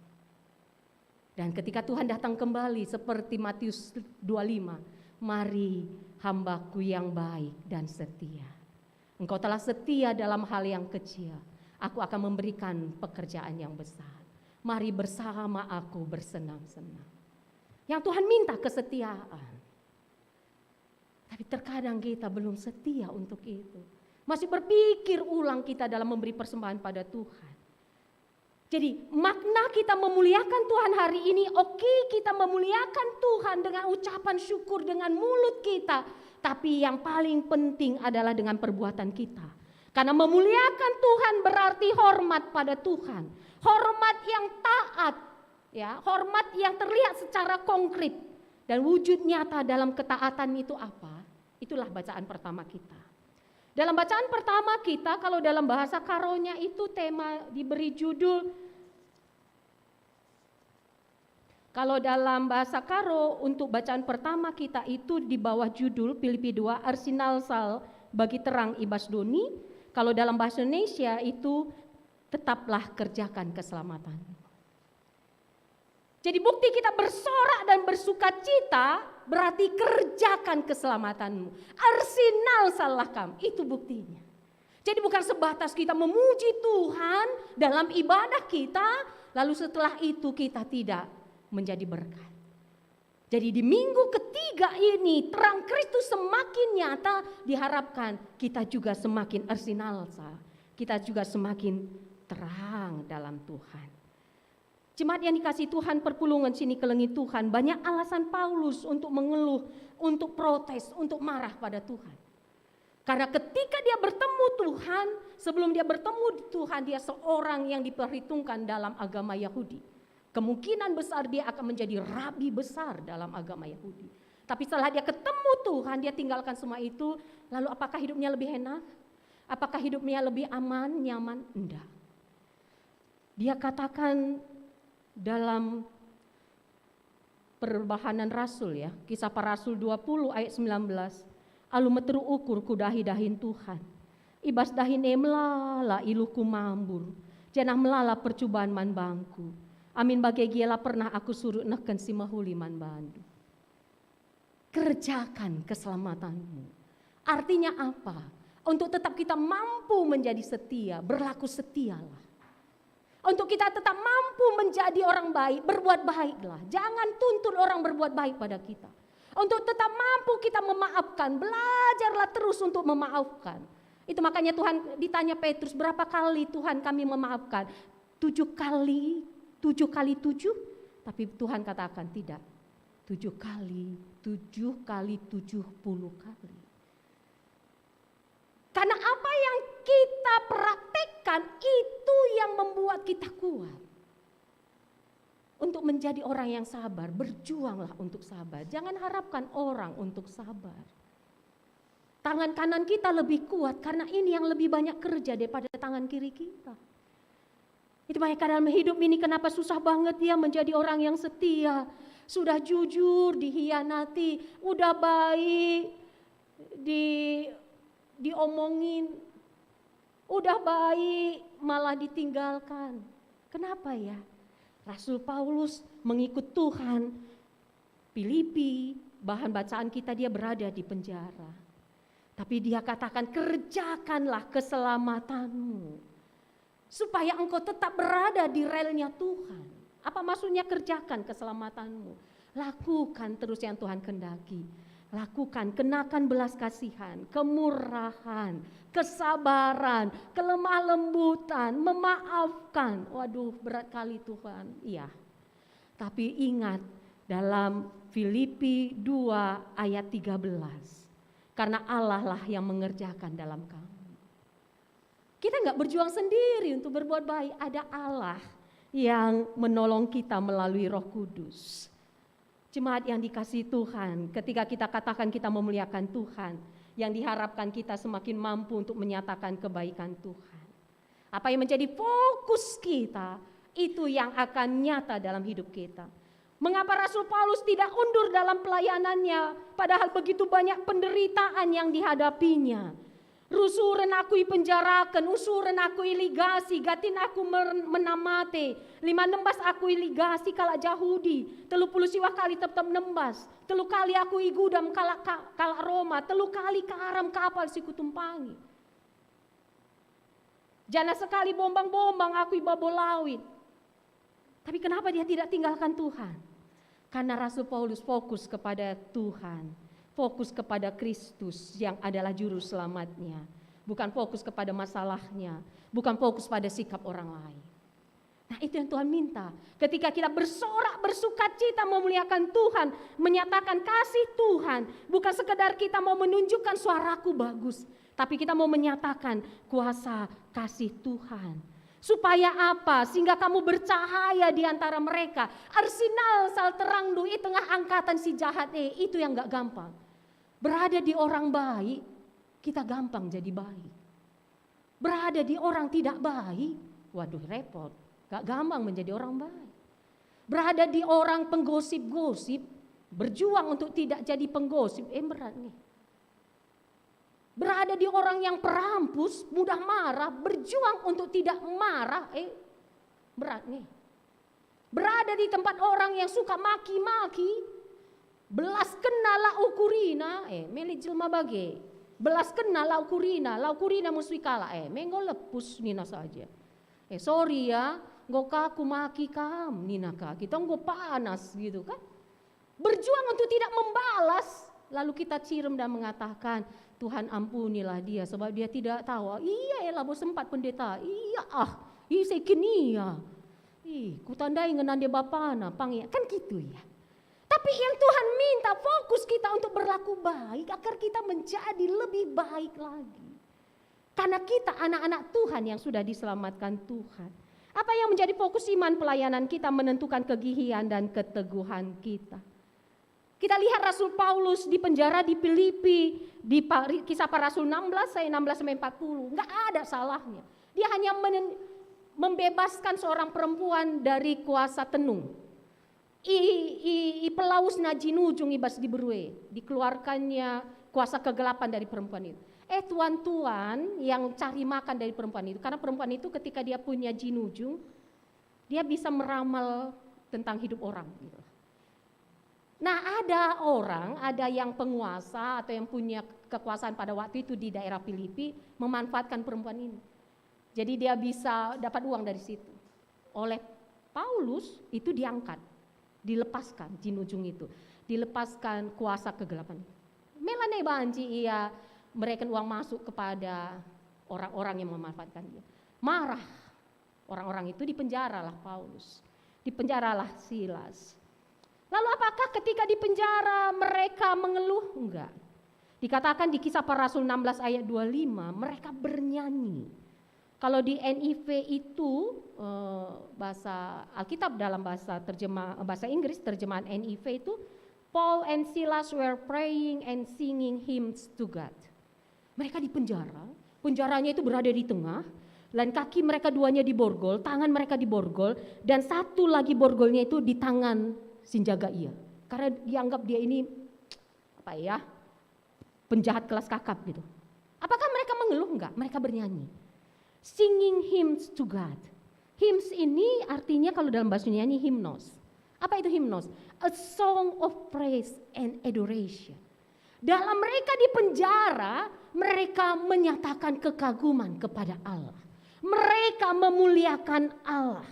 F: Dan ketika Tuhan datang kembali seperti Matius 25, mari hambaku yang baik dan setia. Engkau telah setia dalam hal yang kecil, aku akan memberikan pekerjaan yang besar. Mari bersama aku bersenang-senang. Yang Tuhan minta kesetiaan. Tapi terkadang kita belum setia untuk itu. Masih berpikir ulang kita dalam memberi persembahan pada Tuhan. Jadi makna kita memuliakan Tuhan hari ini, oke, kita memuliakan Tuhan dengan ucapan syukur dengan mulut kita. Tapi yang paling penting adalah dengan perbuatan kita. Karena memuliakan Tuhan berarti hormat pada Tuhan. Hormat yang taat, ya, hormat yang terlihat secara konkret. Dan wujud nyata dalam ketaatan itu apa? Itulah bacaan pertama kita. Dalam bacaan pertama kita, kalau dalam bahasa Karonya itu tema diberi judul, kalau dalam bahasa Karo untuk bacaan pertama kita itu di bawah judul Filipi 2 Arsinal Sal bagi terang ibas doni. Kalau dalam bahasa Indonesia itu tetaplah kerjakan keselamatan. Jadi bukti kita bersorak dan bersuka cita berarti kerjakan keselamatanmu. Arsinal salah kam, itu buktinya. Jadi bukan sebatas kita memuji Tuhan dalam ibadah kita, lalu setelah itu kita tidak menjadi berkat. Jadi di minggu ketiga ini terang Kristus semakin nyata, diharapkan kita juga semakin arsinal, kita juga semakin terang dalam Tuhan. Jemaat yang dikasih Tuhan, perpulungan sini kelengi Tuhan, banyak alasan Paulus untuk mengeluh, untuk protes, untuk marah pada Tuhan. Karena ketika dia bertemu Tuhan, sebelum dia bertemu Tuhan, dia seorang yang diperhitungkan dalam agama Yahudi. Kemungkinan besar dia akan menjadi rabi besar dalam agama Yahudi. Tapi setelah dia ketemu Tuhan, dia tinggalkan semua itu, lalu apakah hidupnya lebih enak? Apakah hidupnya lebih aman, nyaman? Enggak. Dia katakan dalam Perbahanan Rasul ya, Kisah Para Rasul 20 ayat 19, alu meteru ukur kudahi-dahin Tuhan, ibas dahin melala iluku mambur, janah melala percobaan man bangku, amin bagai giela pernah aku suruh neken si mahuli man bandu. Kerjakan keselamatanmu. Artinya apa? Untuk tetap kita mampu menjadi setia, berlaku setialah. Untuk kita tetap mampu menjadi orang baik, berbuat baiklah. Jangan tuntut orang berbuat baik pada kita. Untuk tetap mampu kita memaafkan, belajarlah terus untuk memaafkan. Itu makanya Tuhan ditanya Petrus, berapa kali Tuhan kami memaafkan? 7 kali 7. Tapi Tuhan katakan tidak. 7 kali 70 kali. Karena apa yang kita praktekkan itu yang membuat kita kuat. Untuk menjadi orang yang sabar, berjuanglah untuk sabar. Jangan harapkan orang untuk sabar. Tangan kanan kita lebih kuat karena ini yang lebih banyak kerja daripada tangan kiri kita. Itu makanya dalam hidup ini kenapa susah banget ya menjadi orang yang setia. Sudah jujur dihianati, udah baik diomongin, udah baik malah ditinggalkan. Kenapa ya? Rasul Paulus mengikut Tuhan. Filipi, bahan bacaan kita dia berada di penjara. Tapi dia katakan kerjakanlah keselamatanmu. Supaya engkau tetap berada di relnya Tuhan. Apa maksudnya kerjakan keselamatanmu? Lakukan terus yang Tuhan kehendaki. Lakukan, kenakan belas kasihan, kemurahan, kesabaran, kelemah lembutan, memaafkan. Waduh, berat kali Tuhan. Iya. Tapi ingat dalam Filipi 2 ayat 13, karena Allah lah yang mengerjakan dalam kamu. Kita nggak berjuang sendiri untuk berbuat baik, ada Allah yang menolong kita melalui Roh Kudus. Jemaat yang dikasihi Tuhan, ketika kita katakan kita memuliakan Tuhan, yang diharapkan kita semakin mampu untuk menyatakan kebaikan Tuhan. Apa yang menjadi fokus kita, itu yang akan nyata dalam hidup kita. Mengapa Rasul Paulus tidak undur dalam pelayanannya, padahal begitu banyak penderitaan yang dihadapinya. Rusuren aku penjarakan, usuren aku ligasi, gatin aku menamate, 5 nembas aku ligasi kala Jahudi, 30 kali tetap nembas, 3 kali aku igudam kala Roma, 3 kali karam kapal si kutumpangi. Jana sekali bombang-bombang aku ibabolawin. Tapi kenapa dia tidak tinggalkan Tuhan? Karena Rasul Paulus fokus kepada Tuhan. Fokus kepada Kristus yang adalah juru selamatnya. Bukan fokus kepada masalahnya. Bukan fokus pada sikap orang lain. Nah itu yang Tuhan minta. Ketika kita bersorak, bersukacita memuliakan Tuhan. Menyatakan kasih Tuhan. Bukan sekedar kita mau menunjukkan suaraku bagus. Tapi kita mau menyatakan kuasa kasih Tuhan. Supaya apa? Sehingga kamu bercahaya di antara mereka. Arsenal sal terang di tengah angkatan si jahat itu yang gak gampang. Berada di orang baik, kita gampang jadi baik. Berada di orang tidak baik, waduh repot. Gak gampang menjadi orang baik. Berada di orang penggosip-gosip, berjuang untuk tidak jadi penggosip, berat nih. Berada di orang yang perampus, mudah marah, berjuang untuk tidak marah, berat nih. Berada di tempat orang yang suka maki-maki, belas kena la ukurina, meli jelma bage. Belas kena la ukurina muswi kala, menggo lepus nina saja. Sorry ya, ngoka aku maki kam nina ka, kita nggo panas gitu kan. Berjuang untuk tidak membalas, lalu kita cirum dan mengatakan, Tuhan ampunilah dia sebab dia tidak tahu. Iya elah bos sempat pendeta. Iya saya kenia. Kutandai ngenan dia bapana, pang ya. Kan gitu ya. Tapi yang Tuhan minta fokus kita untuk berlaku baik agar kita menjadi lebih baik lagi. Karena kita anak-anak Tuhan yang sudah diselamatkan Tuhan. Apa yang menjadi fokus iman pelayanan kita menentukan kegigihan dan keteguhan kita. Kita lihat Rasul Paulus di penjara di Filipi, di Kisah Para Rasul 16 ayat 16-40, enggak ada salahnya. Dia hanya membebaskan seorang perempuan dari kuasa tenung. Pelaus najinujung ibas diberue, dikeluarkannya kuasa kegelapan dari perempuan itu. Tuan-tuan yang cari makan dari perempuan itu, karena perempuan itu ketika dia punya jinujung, dia bisa meramal tentang hidup orang gitu. Nah ada yang penguasa atau yang punya kekuasaan pada waktu itu di daerah Filipi memanfaatkan perempuan ini. Jadi dia bisa dapat uang dari situ. Oleh Paulus itu diangkat, dilepaskan jinujung itu, dilepaskan kuasa kegelapan. Melane banci ia memberikan uang masuk kepada orang-orang yang memanfaatkan dia. Marah orang-orang itu, dipenjaralah Paulus, dipenjaralah Silas. Lalu apakah ketika di penjara mereka mengeluh? Enggak. Dikatakan di Kisah Para Rasul 16 ayat 25, mereka bernyanyi. Kalau di NIV itu bahasa Alkitab dalam bahasa Inggris terjemahan NIV itu, Paul and Silas were praying and singing hymns to God. Mereka di penjara, penjaranya itu berada di tengah, dan kaki mereka duanya diborgol, tangan mereka diborgol, dan satu lagi borgolnya itu di tangan sinjaga ia, karena dianggap dia ini penjahat kelas kakap gitu. Apakah mereka mengeluh? Enggak, mereka bernyanyi. Singing hymns to God. Hymns ini artinya kalau dalam bahasa nyanyi himnos. Apa itu himnos? A song of praise and adoration. Dalam mereka di penjara, mereka menyatakan kekaguman kepada Allah. Mereka memuliakan Allah.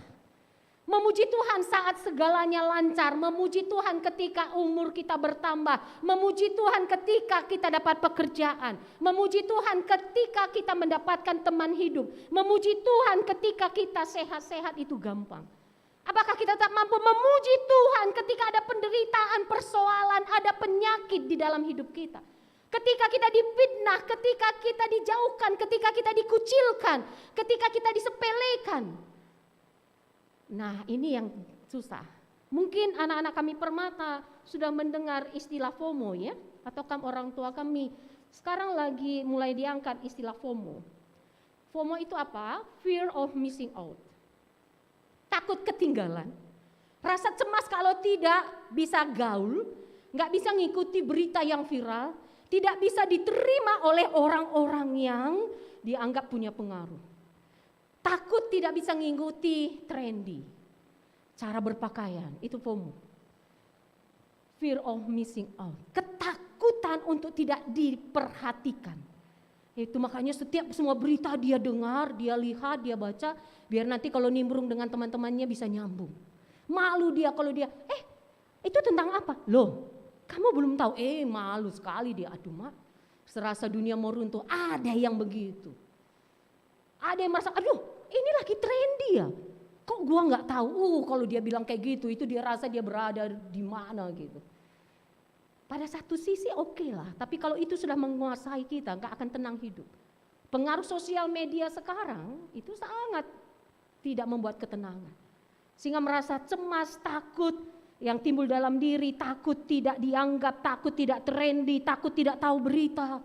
F: Memuji Tuhan saat segalanya lancar, memuji Tuhan ketika umur kita bertambah, memuji Tuhan ketika kita dapat pekerjaan, memuji Tuhan ketika kita mendapatkan teman hidup, memuji Tuhan ketika kita sehat-sehat itu gampang. Apakah kita tetap mampu memuji Tuhan ketika ada penderitaan, persoalan, ada penyakit di dalam hidup kita. Ketika kita difitnah, ketika kita dijauhkan, ketika kita dikucilkan, ketika kita disepelekan. Nah, ini yang susah. Mungkin anak-anak kami Permata sudah mendengar istilah FOMO ya, atau orang tua kami sekarang lagi mulai diangkat istilah FOMO. FOMO itu apa? Fear of missing out. Takut ketinggalan. Rasa cemas kalau tidak bisa gaul, nggak bisa ngikuti berita yang viral, tidak bisa diterima oleh orang-orang yang dianggap punya pengaruh. Takut tidak bisa mengikuti trendy. Cara berpakaian, itu FOMO. Fear of missing out. Ketakutan untuk tidak diperhatikan. Itu makanya setiap semua berita dia dengar, dia lihat, dia baca, biar nanti kalau nimbrung dengan teman-temannya bisa nyambung. Malu dia kalau dia, itu tentang apa? Loh, kamu belum tahu? Malu sekali dia. Aduh mak, serasa dunia mau runtuh. Ada yang begitu. Ada yang merasa, aduh ini lagi trendy ya. Kok gua nggak tahu? Kalau dia bilang kayak gitu, itu dia rasa dia berada di mana gitu. Pada satu sisi oke lah, tapi kalau itu sudah menguasai kita, nggak akan tenang hidup. Pengaruh sosial media sekarang itu sangat tidak membuat ketenangan. Sehingga merasa cemas, takut yang timbul dalam diri, takut tidak dianggap, takut tidak trendy, takut tidak tahu berita.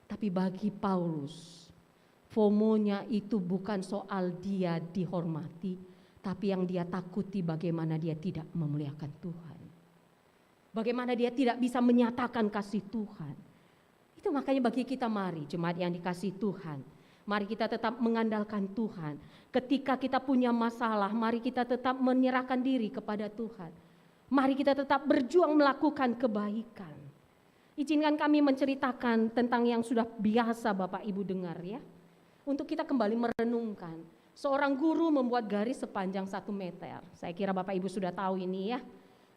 F: Tapi bagi Paulus, FOMO-nya itu bukan soal dia dihormati, tapi yang dia takuti bagaimana dia tidak memuliakan Tuhan. Bagaimana dia tidak bisa menyatakan kasih Tuhan. Itu makanya bagi kita mari jemaat yang dikasih Tuhan. Mari kita tetap mengandalkan Tuhan. Ketika kita punya masalah, mari kita tetap menyerahkan diri kepada Tuhan. Mari kita tetap berjuang melakukan kebaikan. Izinkan kami menceritakan tentang yang sudah biasa Bapak Ibu dengar ya. Untuk kita kembali merenungkan. Seorang guru membuat garis sepanjang 1 meter. Saya kira Bapak Ibu sudah tahu ini ya.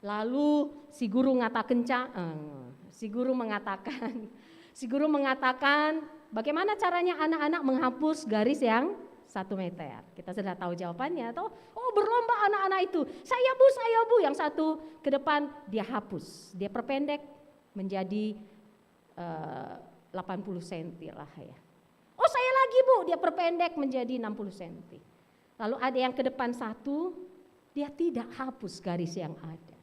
F: Lalu si guru mengatakan bagaimana caranya anak-anak menghapus garis yang 1 meter. Kita sudah tahu jawabannya atau berlomba anak-anak itu. Saya bu, yang satu ke depan dia hapus. Dia perpendek menjadi 80 cm lah ya. Saya lagi bu, dia perpendek menjadi 60 cm. Lalu ada yang ke depan satu, dia tidak hapus garis yang ada.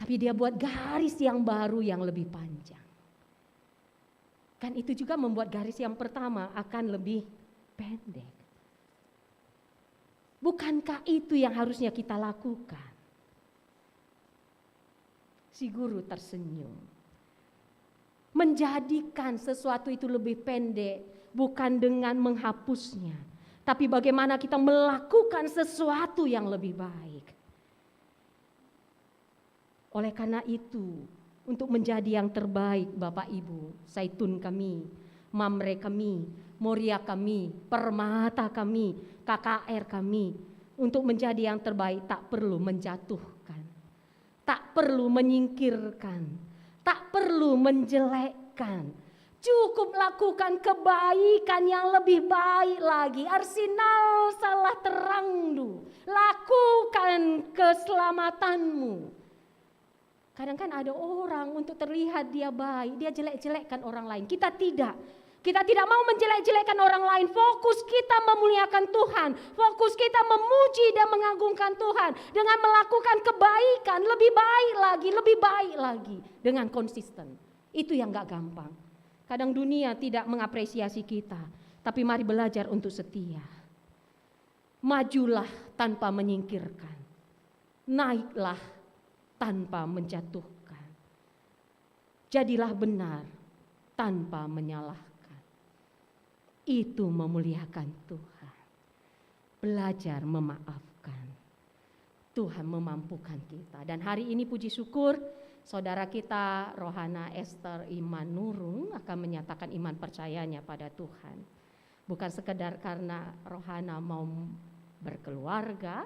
F: Tapi dia buat garis yang baru yang lebih panjang. Kan itu juga membuat garis yang pertama akan lebih pendek. Bukankah itu yang harusnya kita lakukan? Si guru tersenyum. Menjadikan sesuatu itu lebih pendek bukan dengan menghapusnya, tapi bagaimana kita melakukan sesuatu yang lebih baik. Oleh karena itu, untuk menjadi yang terbaik Bapak Ibu, Zaitun kami, Mamre kami, Moria kami, Permata kami, KKR kami, untuk menjadi yang terbaik tak perlu menjatuhkan, tak perlu menyingkirkan, tak perlu menjelekkan. Cukup lakukan kebaikan yang lebih baik lagi. Arsenal salah terangdu, lakukan keselamatanmu. Kadang kan ada orang untuk terlihat dia baik, dia jelek-jelekkan orang lain. Kita tidak mau menjelek-jelekkan orang lain. Fokus kita memuliakan Tuhan, fokus kita memuji dan mengagungkan Tuhan dengan melakukan kebaikan lebih baik lagi dengan konsisten. Itu yang gak gampang. Kadang dunia tidak mengapresiasi kita, tapi mari belajar untuk setia. Majulah tanpa menyingkirkan, naiklah tanpa menjatuhkan. Jadilah benar tanpa menyalahkan. Itu memuliakan Tuhan. Belajar memaafkan. Tuhan memampukan kita. Dan hari ini puji syukur saudara kita Rohana Esther Iman Nurung akan menyatakan iman percayanya pada Tuhan. Bukan sekedar karena Rohana mau berkeluarga,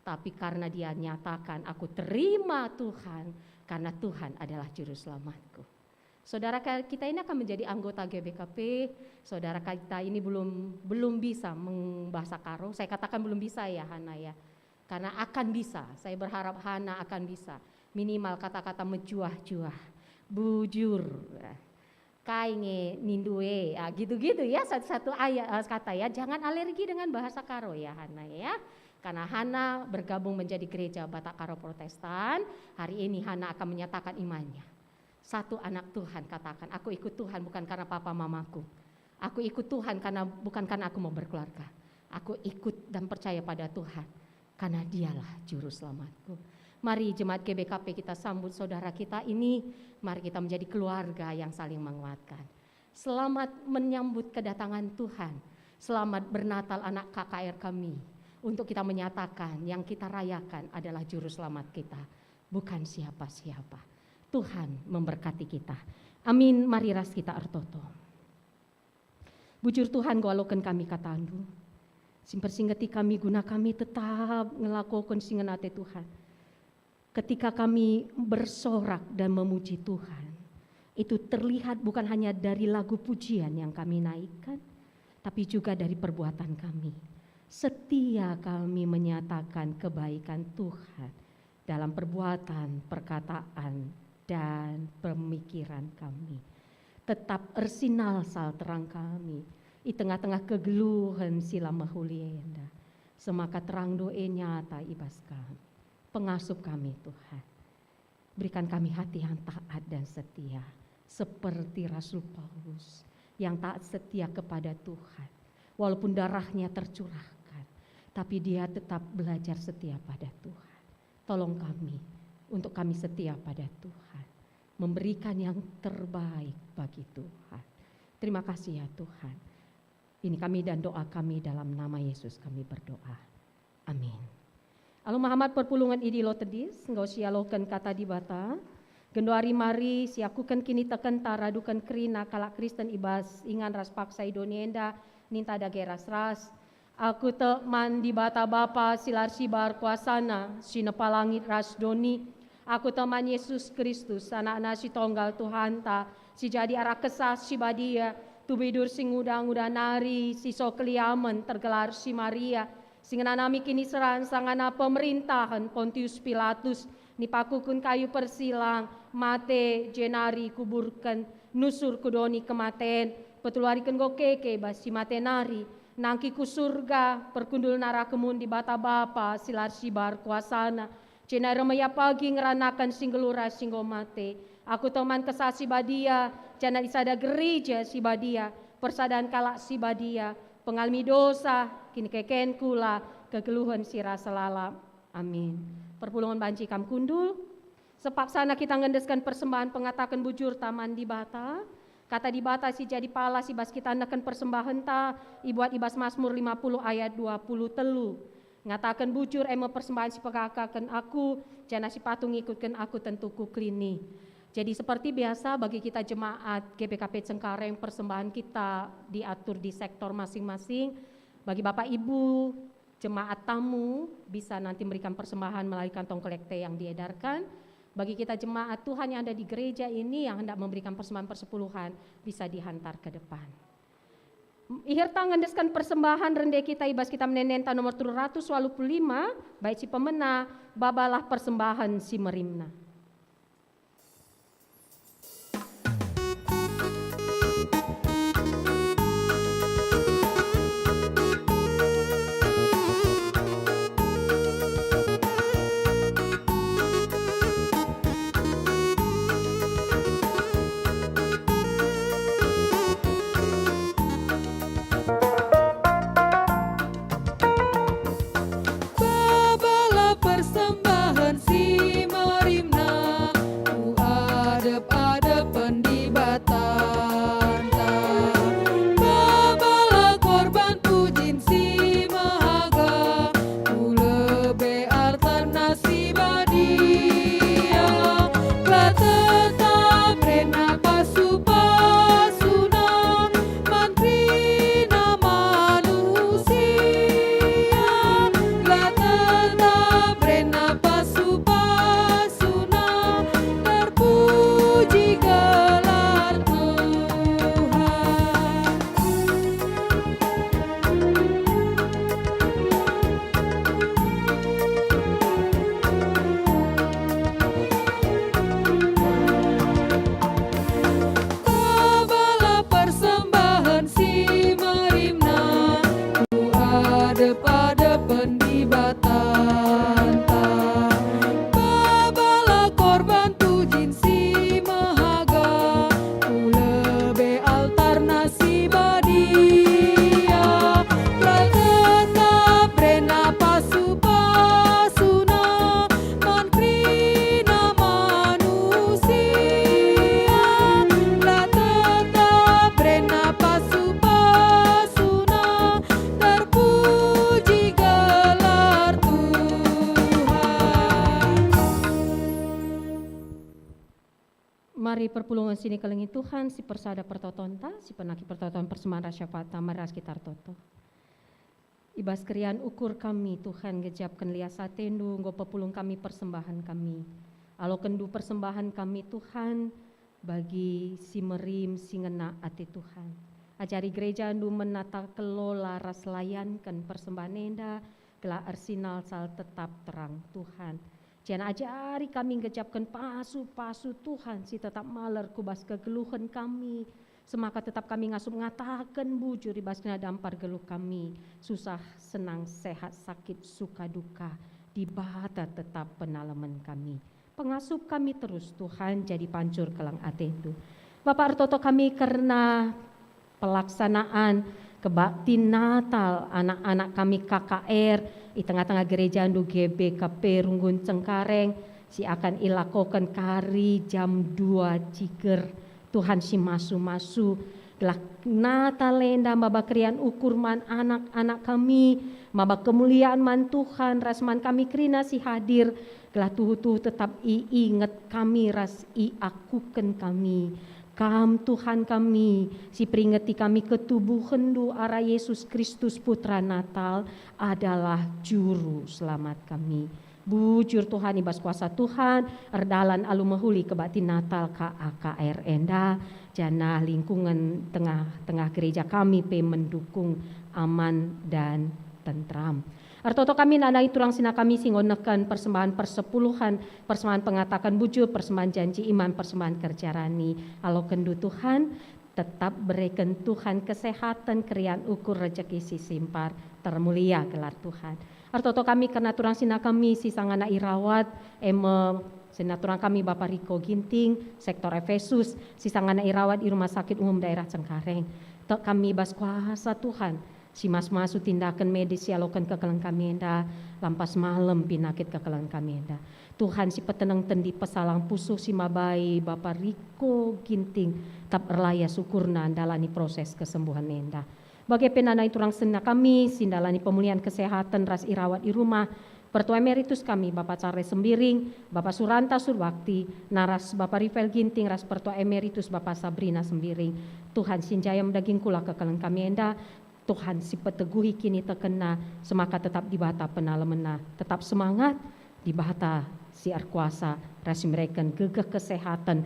F: tapi karena dia nyatakan aku terima Tuhan karena Tuhan adalah juru selamatku. Saudara kita ini akan menjadi anggota GBKP. Saudara kita ini belum bisa membahasa karo. Saya katakan belum bisa ya Hana ya. Karena akan bisa, saya berharap Hana akan bisa. Minimal kata-kata mejuah-juah, bujur, kainge, nindue, ya, gitu-gitu ya, satu-satu ayat kata ya. Jangan alergi dengan bahasa Karo ya Hana ya. Karena Hana bergabung menjadi gereja Batak Karo Protestan, hari ini Hana akan menyatakan imannya. Satu anak Tuhan, katakan, aku ikut Tuhan bukan karena papa mamaku. Aku ikut Tuhan bukan karena aku mau berkeluarga. Aku ikut dan percaya pada Tuhan karena Dialah juru selamatku. Mari jemaat GBKP kita sambut saudara kita ini. Mari kita menjadi keluarga yang saling menguatkan. Selamat menyambut kedatangan Tuhan. Selamat bernatal anak KKR kami. Untuk kita menyatakan yang kita rayakan adalah juru selamat kita, bukan siapa-siapa. Tuhan memberkati kita. Amin. Mari ras kita artoto. Bujur Tuhan gawalokan kami katandu. Simpersingeti kami guna kami tetap ngelakukan singenate Tuhan. Ketika kami bersorak dan memuji Tuhan, itu terlihat bukan hanya dari lagu pujian yang kami naikkan, tapi juga dari perbuatan kami. Setia kami menyatakan kebaikan Tuhan dalam perbuatan, perkataan, dan pemikiran kami. Tetap ersinal sal terang kami, di tengah-tengah kegeluhan sila mahulienda. Semaka terang doe nyata ibas kami. Pengasup kami Tuhan. Berikan kami hati yang taat dan setia. Seperti Rasul Paulus yang taat setia kepada Tuhan. Walaupun darahnya tercurahkan. Tapi dia tetap belajar setia pada Tuhan. Tolong kami untuk kami setia pada Tuhan. Memberikan yang terbaik bagi Tuhan. Terima kasih ya Tuhan. Ini kami dan doa kami dalam nama Yesus kami berdoa. Amin. Alo Muhammad perpulungan idi lo tedis, engkau sialokan kata di bata. Gendoari mari siakukan kini teken taradukan kerina kalak Kristen ibas ingan ras paksa idonienda ninta dageras ras. Aku te man di bata bapa silar sibar kuasana sinepalangit ras doni. Aku teman Yesus Kristus anak-anak si tonggal Tuhan ta si jadi arah kesas si badia. Tubidur sing udang-udang nari, si sokliamen tergelar si Maria, sing nami kini seran sangana pemerintahan Pontius Pilatus, nipakukun kayu persilang, mate jenari kuburkan, nusur kudoni kematen, petularikan gokeke basi mate nari, nangki ku surga, perkundul narakemun di bata bapa, silar sibar kuasana, jenari remaya pagi ngeranakan singgelura singgo mate, aku teman kesasi badia, jana isada gereja si badia, persadaan kalak si badia, pengalami dosa, kini keken kula, kegeluhan sira selala. Amin. Perpulungan banci kam kundul, sepaksana kita ngendeskan persembahan pengatakan bujur taman di bata, kata di bata si jadi pala si bas kita nekan persembahan ta, ibuat ibas Mazmur 50 ayat 20 telu. Ngatakan bujur emo persembahan si pekakakan aku, jana si patung ikutkan aku tentuku klini. Jadi seperti biasa bagi kita jemaat GBKP Cengkareng persembahan kita diatur di sektor masing-masing. Bagi Bapak Ibu jemaat tamu bisa nanti memberikan persembahan melalui kantong kolekte yang diedarkan. Bagi kita jemaat Tuhan yang ada di gereja ini yang hendak memberikan persembahan persepuluhan bisa dihantar ke depan. Ihir tangan deskan persembahan rende kita ibas kita menenenta nomor 325 baik si pemena babalah persembahan si merimna.
B: Babalah persembahan si merimna.
F: Mari perpulungan sini kelengi Tuhan, si persada pertotonta, si penaki pertoton persembahan rasyafata, maras kitar toto. Ibas kerian ukur kami Tuhan, gejapkan liasa tendu, nggo pepulung kami persembahan kami. Alo kendu persembahan kami Tuhan, bagi si merim si ngena ati Tuhan. Ajari gereja ndu menata kelola ras layankan persembahan enda, gelar arsenal sal tetap terang Tuhan. Jangan ajari kami ngejapkan pasu-pasu Tuhan, si tetap maler kubas kegeluhan kami. Semaka tetap kami ngasup ngatakan bujur ibas kena dampar geluh kami. Susah, senang, sehat, sakit, suka, duka. Di bata tetap penalaman kami. Pengasup kami terus Tuhan jadi pancur kelang atendu. Bapak Artoto kami karena pelaksanaan kebakti Natal anak-anak kami KKR di tengah-tengah gereja Andu GBKP Runggun Cengkareng si akan ilakokan kari jam 2 ciger Tuhan si masu-masu gelah Natal lenda maba krian ukurman anak-anak kami maba kemuliaan man Tuhan rasman kami krina si hadir gelah tuh tetap inget kami ras akuken kami. Kam Tuhan kami, si peringati kami ketubuhan du arah Yesus Kristus Putra Natal adalah juru selamat kami. Bujur Tuhan ibas kuasa Tuhan, erdalan alu mahuli kebakti Natal KAKR enda, jana lingkungan tengah gereja kami pe mendukung aman dan tentram. Artoto kami nanai turang sina kami singonekan persembahan persepuluhan, persembahan pengatakan bujur, persembahan janji iman, persembahan kerjarani. Alo kendu Tuhan, tetap berikan Tuhan kesehatan, kerian ukur rezeki si simpar, termulia gelar Tuhan. Artoto kami karena turang sina kami si sangana irawat, sina turang kami Bapak Riko Ginting, sektor Efesus, si sangana irawat di Rumah Sakit Umum Daerah Cengkareng. Kami bas kuasa Tuhan. Si mas-masu tindakan medis si alokan kekelang kami enda, lampas malam pinakit kekelang kami enda. Tuhan si petenang tendi pesalang pusuh si mabai Bapak Riko Ginting, tap erlaya syukurna andalani proses kesembuhan enda. Bagai penanai turang sena kami, sindalani pemulihan kesehatan ras irawat di rumah, Pertua Emeritus kami Bapak Charles Sembiring, Bapak Suranta Surwakti, naras Bapak Rivel Ginting, ras Pertua Emeritus Bapak Sabrina Sembiring. Tuhan sinjaya mendaging kula kekelang kami enda, Tuhan si peteguhi kini terkena semaka tetap di bata penalemena tetap semangat di bata si arkuasa rasi mereka gegah kesehatan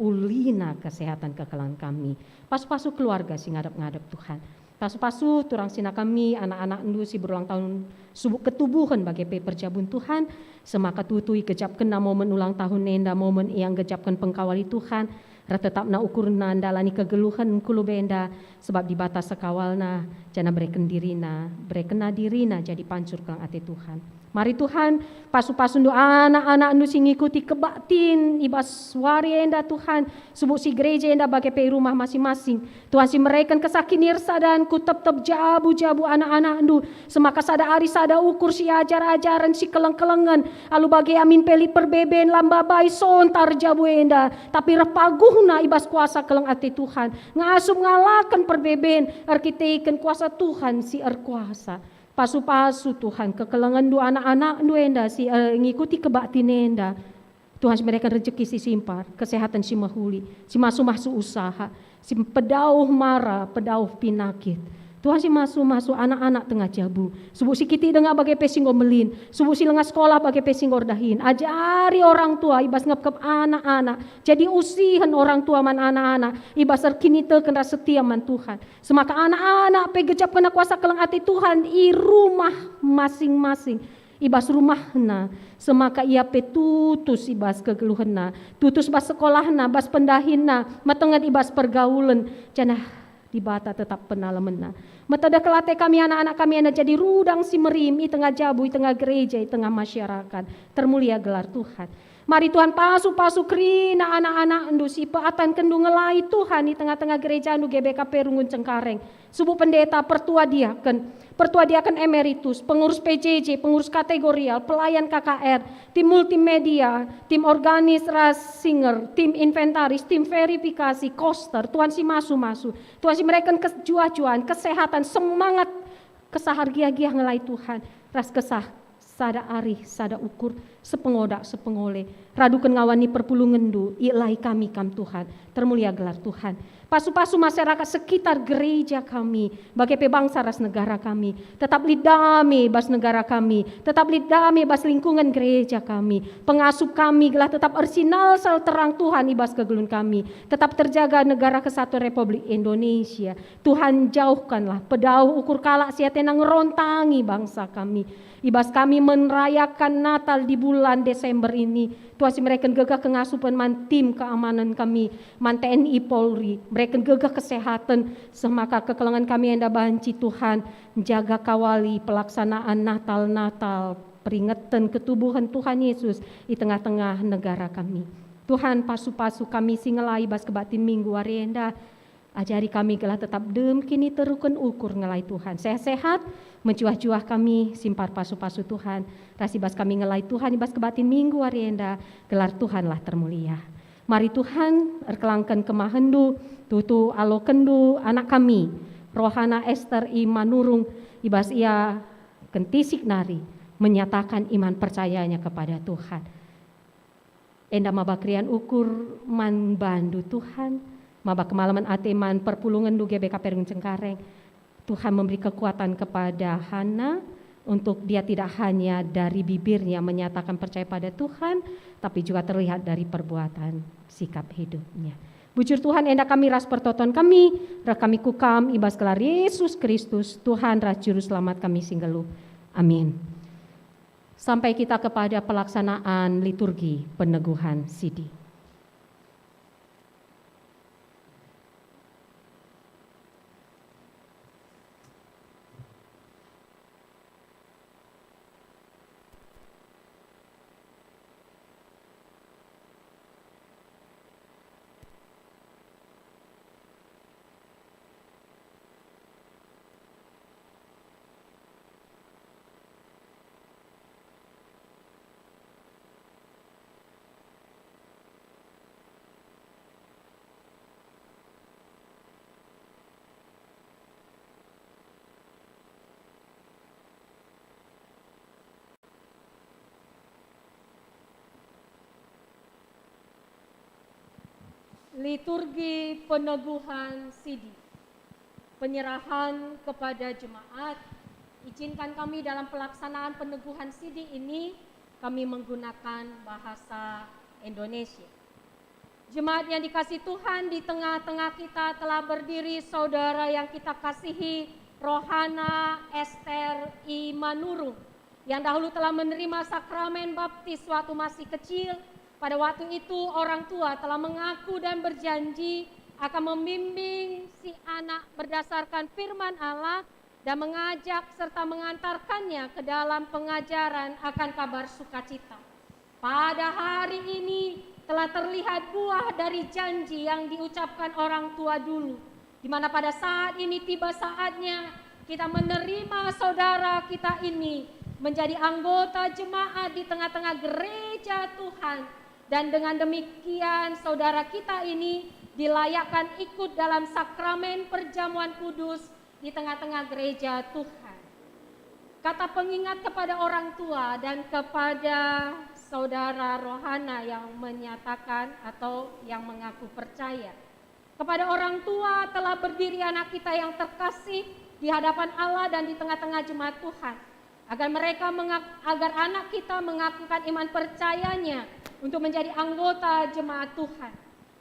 F: ulina kesehatan kekelang kami pasu-pasu keluarga si ngadap-ngadap Tuhan pasu-pasu turang sina kami anak-anak endu si berulang tahun subuk ketubuhan bagi perjabun Tuhan semaka tutui gejap kena momen ulang tahun nenda momen yang gejapkan pengkawali Tuhan tetap na ukur na andalani kegeluhan kulu benda sebab di batas sekawalna jana bereken dirina jadi pancur kelang ati Tuhan. Mari Tuhan pasu-pasu ndu anak-anak ndu sing ngikuti kebaktin ibas wari enda Tuhan subuk si gereja enda bagai pe rumah masing-masing. Tuhan si mereka kesakin nirsa dan ku tep-tep jabu-jabu anak-anak ndu semaka sada ari sada ukur si ajar-ajaran si keleng-kelengan alu bagai amin peli perbeben lamba bai sontar jabu enda tapi repaguhna ibas kuasa keleng ati Tuhan ngasup ngalakan perbeben arkiteken kuasa Tuhan si erkuasa. Pasu-pasu Tuhan kekelengan dua anak-anak dua enda si ngikuti kebakti nenda Tuhan si mereka rezeki si simpar kesehatan si mahuli si masu-masu usaha si pedauh mara pedauh pinakit Tuhan si masu-masu anak-anak tengah jabu subuh si kiti dengar bagai pesing gomelin subuh si lengah sekolah bagai pesing gordahin ajari orang tua ibas ngep anak-anak jadi usihan orang tua man anak-anak ibas terkini kena setia man Tuhan semaka anak-anak pegejap kena kuasa keleng ati Tuhan i rumah masing-masing ibas rumahna semaka ia petutus ibas kegeluhna tutus bas sekolahna bas pendahina matengan ibas pergaulan janah di bata tetap penalemena. Metada kelate kami anak-anak kami anda jadi rudang si merim i tengah jabu i tengah gereja i tengah masyarakat termulia gelar Tuhan. Mari Tuhan pasu-pasu krina anak-anak endu si peatan kendu ngelai Tuhan di tengah-tengah gereja endu GBKP Runggun Cengkareng. Subuh pendeta pertua diaken emeritus, pengurus PJJ, pengurus kategorial, pelayan KKR, tim multimedia, tim organis ras singer, tim inventaris, tim verifikasi, koster, Tuhan si masu-masu, Tuhan si mereka kejuajuan, kesehatan, semangat, kesahargia-gia ngelai Tuhan, ras kesah sada arih, sada ukur, sepengodak, sepengole, radukan ngawani perpulungendu, ilai kami kam Tuhan, termulia gelar Tuhan. Pasu-pasu masyarakat sekitar gereja kami, bagai bangsa ras negara kami, tetap lidame bas negara kami, tetap lidame bas lingkungan gereja kami, pengasuh kami gelah tetap ersinal sal terang Tuhan ibas kegelun kami, tetap terjaga negara kesatuan Republik Indonesia. Tuhan jauhkanlah pedauh ukur kalak siatena ngerontangi bangsa kami. Ibas kami merayakan Natal di bulan Desember ini. Tuasi mereka gegah kengasupan man tim keamanan kami, man TNI Polri. Mereka gegah kesehatan, semaka kekelangan kami yang banci Tuhan. Jaga kawali pelaksanaan Natal-Natal, peringatan ketubuhan Tuhan Yesus di tengah-tengah negara kami. Tuhan pasu-pasu kami singelai bas kebatin minggu warenda. Ajari kami gelah tetap dem kini terukan ukur ngelai Tuhan. Sehat-sehat, mencuah-cuah kami simpar pasu-pasu Tuhan. Rasibas kami ngelai Tuhan ibas kebatin minggu warenda. Gelar Tuhanlah termulia. Mari Tuhan erkelangkan kemahendu, tutu alokendu anak kami. Rohana Esther Imanurung ibas ia kentisik nari menyatakan iman percayanya kepada Tuhan. Enda mabakrian ukur man bandu Tuhan. Maba kemalaman ateman perpulungan du GBK Perung Cengkareng. Tuhan memberi kekuatan kepada Hana untuk dia tidak hanya dari bibirnya menyatakan percaya pada Tuhan, tapi juga terlihat dari perbuatan sikap hidupnya. Bujur Tuhan enda kami ras pertoton kami, kami kukam ibas gelar Yesus Kristus, Tuhan ras juru selamat kami singgelu. Amin. Sampai kita kepada pelaksanaan liturgi peneguhan sidi. Liturgi peneguhan sidi, penyerahan kepada jemaat. Izinkan kami dalam pelaksanaan peneguhan sidi ini kami menggunakan bahasa Indonesia. Jemaat yang dikasih Tuhan, di tengah-tengah kita telah berdiri saudara yang kita kasihi, Rohana Esther Imanurung, yang dahulu telah menerima sakramen baptis waktu masih kecil. Pada waktu itu orang tua telah mengaku dan berjanji akan membimbing si anak berdasarkan firman Allah dan mengajak serta mengantarkannya ke dalam pengajaran akan kabar sukacita. Pada hari ini telah terlihat buah dari janji yang diucapkan orang tua dulu, di mana pada saat ini tiba saatnya kita menerima saudara kita ini menjadi anggota jemaat di tengah-tengah gereja Tuhan. Dan dengan demikian saudara kita ini dilayakkan ikut dalam sakramen perjamuan kudus di tengah-tengah gereja Tuhan. Kata pengingat kepada orang tua dan kepada saudara Rohana yang menyatakan atau yang mengaku percaya. Kepada orang tua telah berdiri anak kita yang terkasih di hadapan Allah dan di tengah-tengah jemaat Tuhan. Agar anak kita mengakukan iman percayanya untuk menjadi anggota jemaat Tuhan.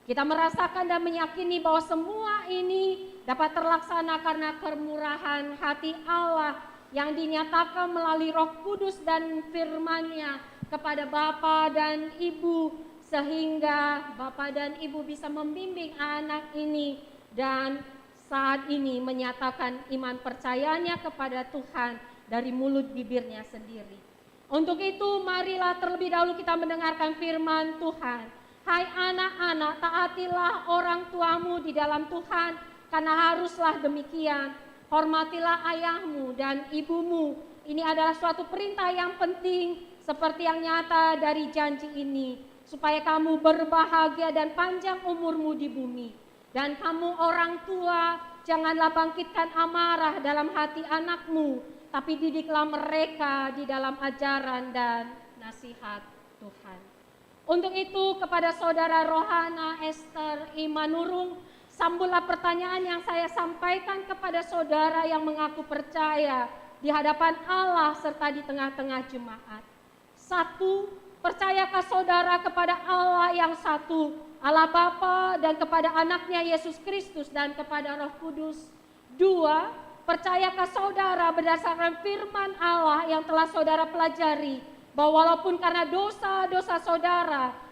F: Kita merasakan dan meyakini bahwa semua ini dapat terlaksana karena kemurahan hati Allah yang dinyatakan melalui Roh Kudus dan firman-Nya kepada Bapa dan Ibu, sehingga Bapa dan Ibu bisa membimbing anak ini dan saat ini menyatakan iman percayanya kepada Tuhan dari mulut bibirnya sendiri. Untuk itu marilah terlebih dahulu kita mendengarkan firman Tuhan. Hai anak-anak, taatilah orang tuamu di dalam Tuhan, karena haruslah demikian. Hormatilah ayahmu dan ibumu. Ini adalah suatu perintah yang penting seperti yang nyata dari janji ini, supaya kamu berbahagia dan panjang umurmu di bumi. Dan kamu orang tua, janganlah bangkitkan amarah dalam hati anakmu,
G: tapi didiklah mereka di dalam ajaran dan nasihat Tuhan. Untuk itu kepada saudara Rohana Esther Imanurung, sambutlah pertanyaan yang saya sampaikan kepada saudara yang mengaku percaya di hadapan Allah serta di tengah-tengah jemaat. 1. Percayakah saudara kepada Allah yang satu, Allah Bapa, dan kepada anaknya Yesus Kristus dan kepada Roh Kudus? 2. Percayakah saudara berdasarkan firman Allah yang telah saudara pelajari, bahwa walaupun karena dosa-dosa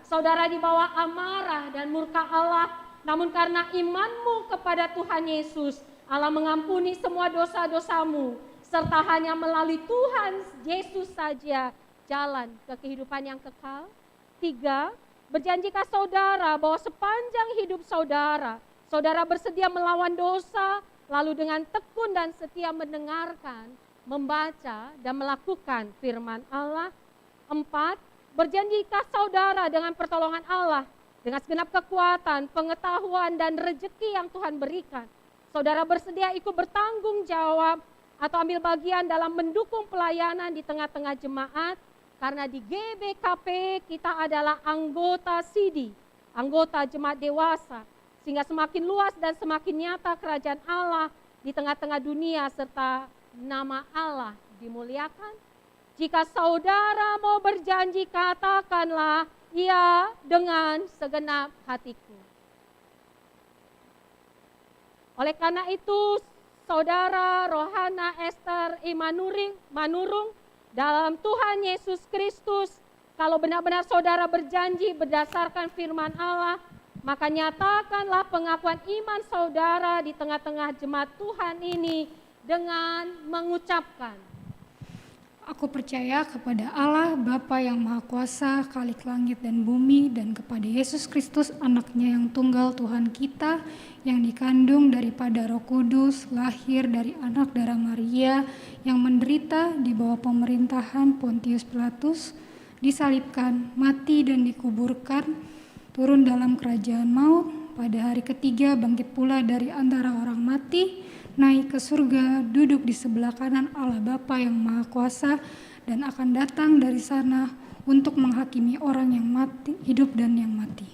G: saudara dibawa amarah dan murka Allah, namun karena imanmu kepada Tuhan Yesus, Allah mengampuni semua dosa-dosamu, serta hanya melalui Tuhan Yesus saja jalan ke kehidupan yang kekal? 3. Berjanjikah saudara bahwa sepanjang hidup saudara bersedia melawan dosa, lalu dengan tekun dan setia mendengarkan, membaca, dan melakukan firman Allah? 4. Berjanjikah saudara dengan pertolongan Allah, dengan segenap kekuatan, pengetahuan, dan rezeki yang Tuhan berikan, saudara bersedia ikut bertanggung jawab atau ambil bagian dalam mendukung pelayanan di tengah-tengah jemaat? Karena di GBKP kita adalah anggota SIDI, anggota jemaat dewasa, sehingga semakin luas dan semakin nyata kerajaan Allah di tengah-tengah dunia serta nama Allah dimuliakan. Jika saudara mau berjanji, katakanlah iya dengan segenap hatiku. Oleh karena itu, saudara Rohana Esther Imanurung, dalam Tuhan Yesus Kristus, kalau benar-benar saudara berjanji berdasarkan firman Allah, maka nyatakanlah pengakuan iman saudara di tengah-tengah jemaat Tuhan ini dengan mengucapkan,
H: Aku percaya kepada Allah Bapa yang Maha Kuasa, Khalik langit dan bumi, dan kepada Yesus Kristus anaknya yang tunggal Tuhan kita, yang dikandung daripada Roh Kudus, lahir dari anak darah Maria, yang menderita di bawah pemerintahan Pontius Pilatus, disalibkan, mati dan dikuburkan, turun dalam kerajaan maut, pada hari ketiga bangkit pula dari antara orang mati, naik ke surga, duduk di sebelah kanan Allah Bapa yang Maha Kuasa, dan akan datang dari sana untuk menghakimi orang yang mati, hidup dan yang mati.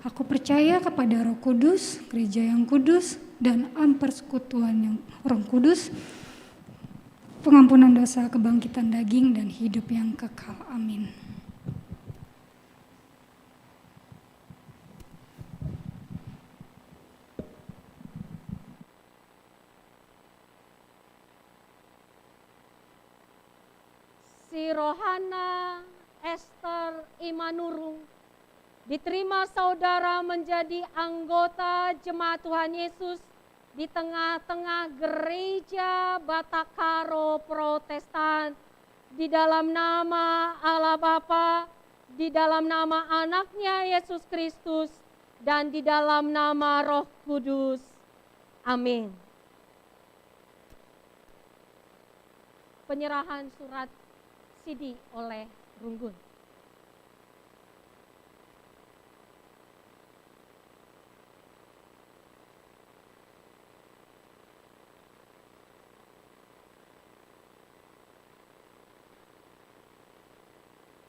H: Aku percaya kepada Roh Kudus, gereja yang kudus, dan persekutuan yang Roh Kudus, pengampunan dosa, kebangkitan daging, dan hidup yang kekal. Amin.
G: Si Rohana Esther Imanurung diterima saudara menjadi anggota jemaat Tuhan Yesus di tengah-tengah gereja Batakaro Protestan, di dalam nama Allah Bapa, di dalam nama anaknya Yesus Kristus, dan di dalam nama Roh Kudus. Amin. Penyerahan surat SIDI oleh Runggun.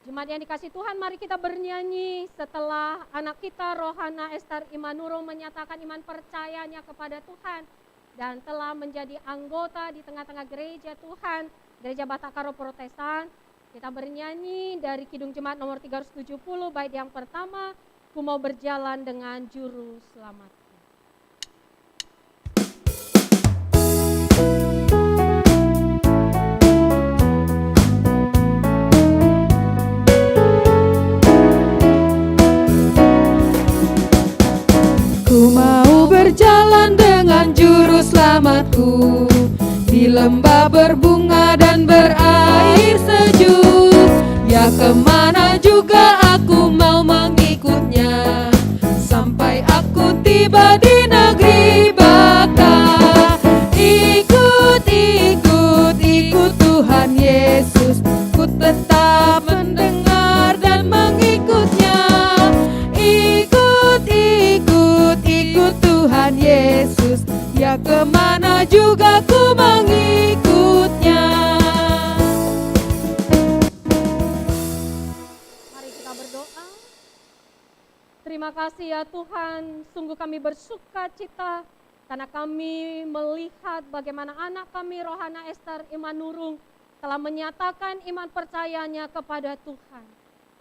G: Jemaat yang dikasihi Tuhan, mari kita bernyanyi setelah anak kita Rohana Esther Imanurung menyatakan iman percayanya kepada Tuhan dan telah menjadi anggota di tengah-tengah gereja Tuhan, Gereja Batakaro Protestan. Kita bernyanyi dari Kidung Jemaat nomor 370, bait yang pertama, Ku mau berjalan dengan juru selamat.
E: Ku mau berjalan dengan juru selamatku di lembah berbunga dan berair sejuk. Ya kemana juga aku mau mengikutnya, sampai aku tiba di negeri Baka. Ikut, ikut, ikut Tuhan Yesus, ku tetap mendengar dan mengikutnya. Ikut, ikut, ikut Tuhan Yesus, ya kemana juga ku mengikutnya.
G: Kita berdoa. Terima kasih ya Tuhan, sungguh kami bersuka cita karena kami melihat bagaimana anak kami Rohana Esther Imanurung telah menyatakan iman percayanya kepada Tuhan.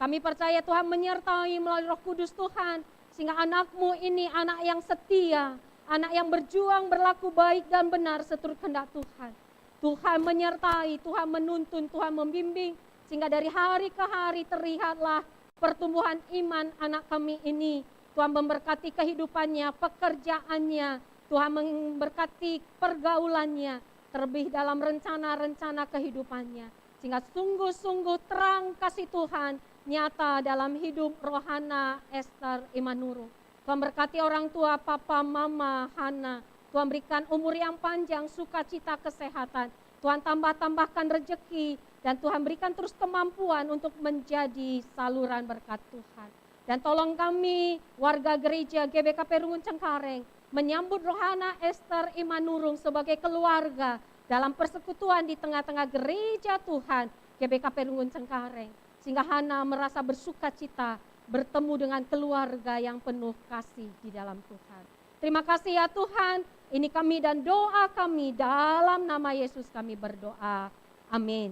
G: Kami percaya Tuhan menyertai melalui Roh Kudus Tuhan, sehingga anakmu ini anak yang setia, anak yang berjuang berlaku baik dan benar seturut kehendak Tuhan. Tuhan menyertai, Tuhan menuntun, Tuhan membimbing, sehingga dari hari ke hari terlihatlah pertumbuhan iman anak kami ini. Tuhan memberkati kehidupannya, pekerjaannya, Tuhan memberkati pergaulannya, terlebih dalam rencana-rencana kehidupannya. Sehingga sungguh-sungguh terang kasih Tuhan nyata dalam hidup Rohana Esther Imanurung. Tuhan berkati orang tua, papa, mama, Hana. Tuhan berikan umur yang panjang, sukacita, kesehatan. Tuhan tambah-tambahkan rejeki, dan Tuhan berikan terus kemampuan untuk menjadi saluran berkat Tuhan. Dan tolong kami, warga gereja GBKP Rungun Cengkareng, menyambut Rohana Esther Imanurung sebagai keluarga dalam persekutuan di tengah-tengah gereja Tuhan GBKP Rungun Cengkareng. Sehingga Hana merasa bersuka cita bertemu dengan keluarga yang penuh kasih di dalam Tuhan. Terima kasih ya Tuhan, ini kami dan doa kami dalam nama Yesus kami berdoa. Amin.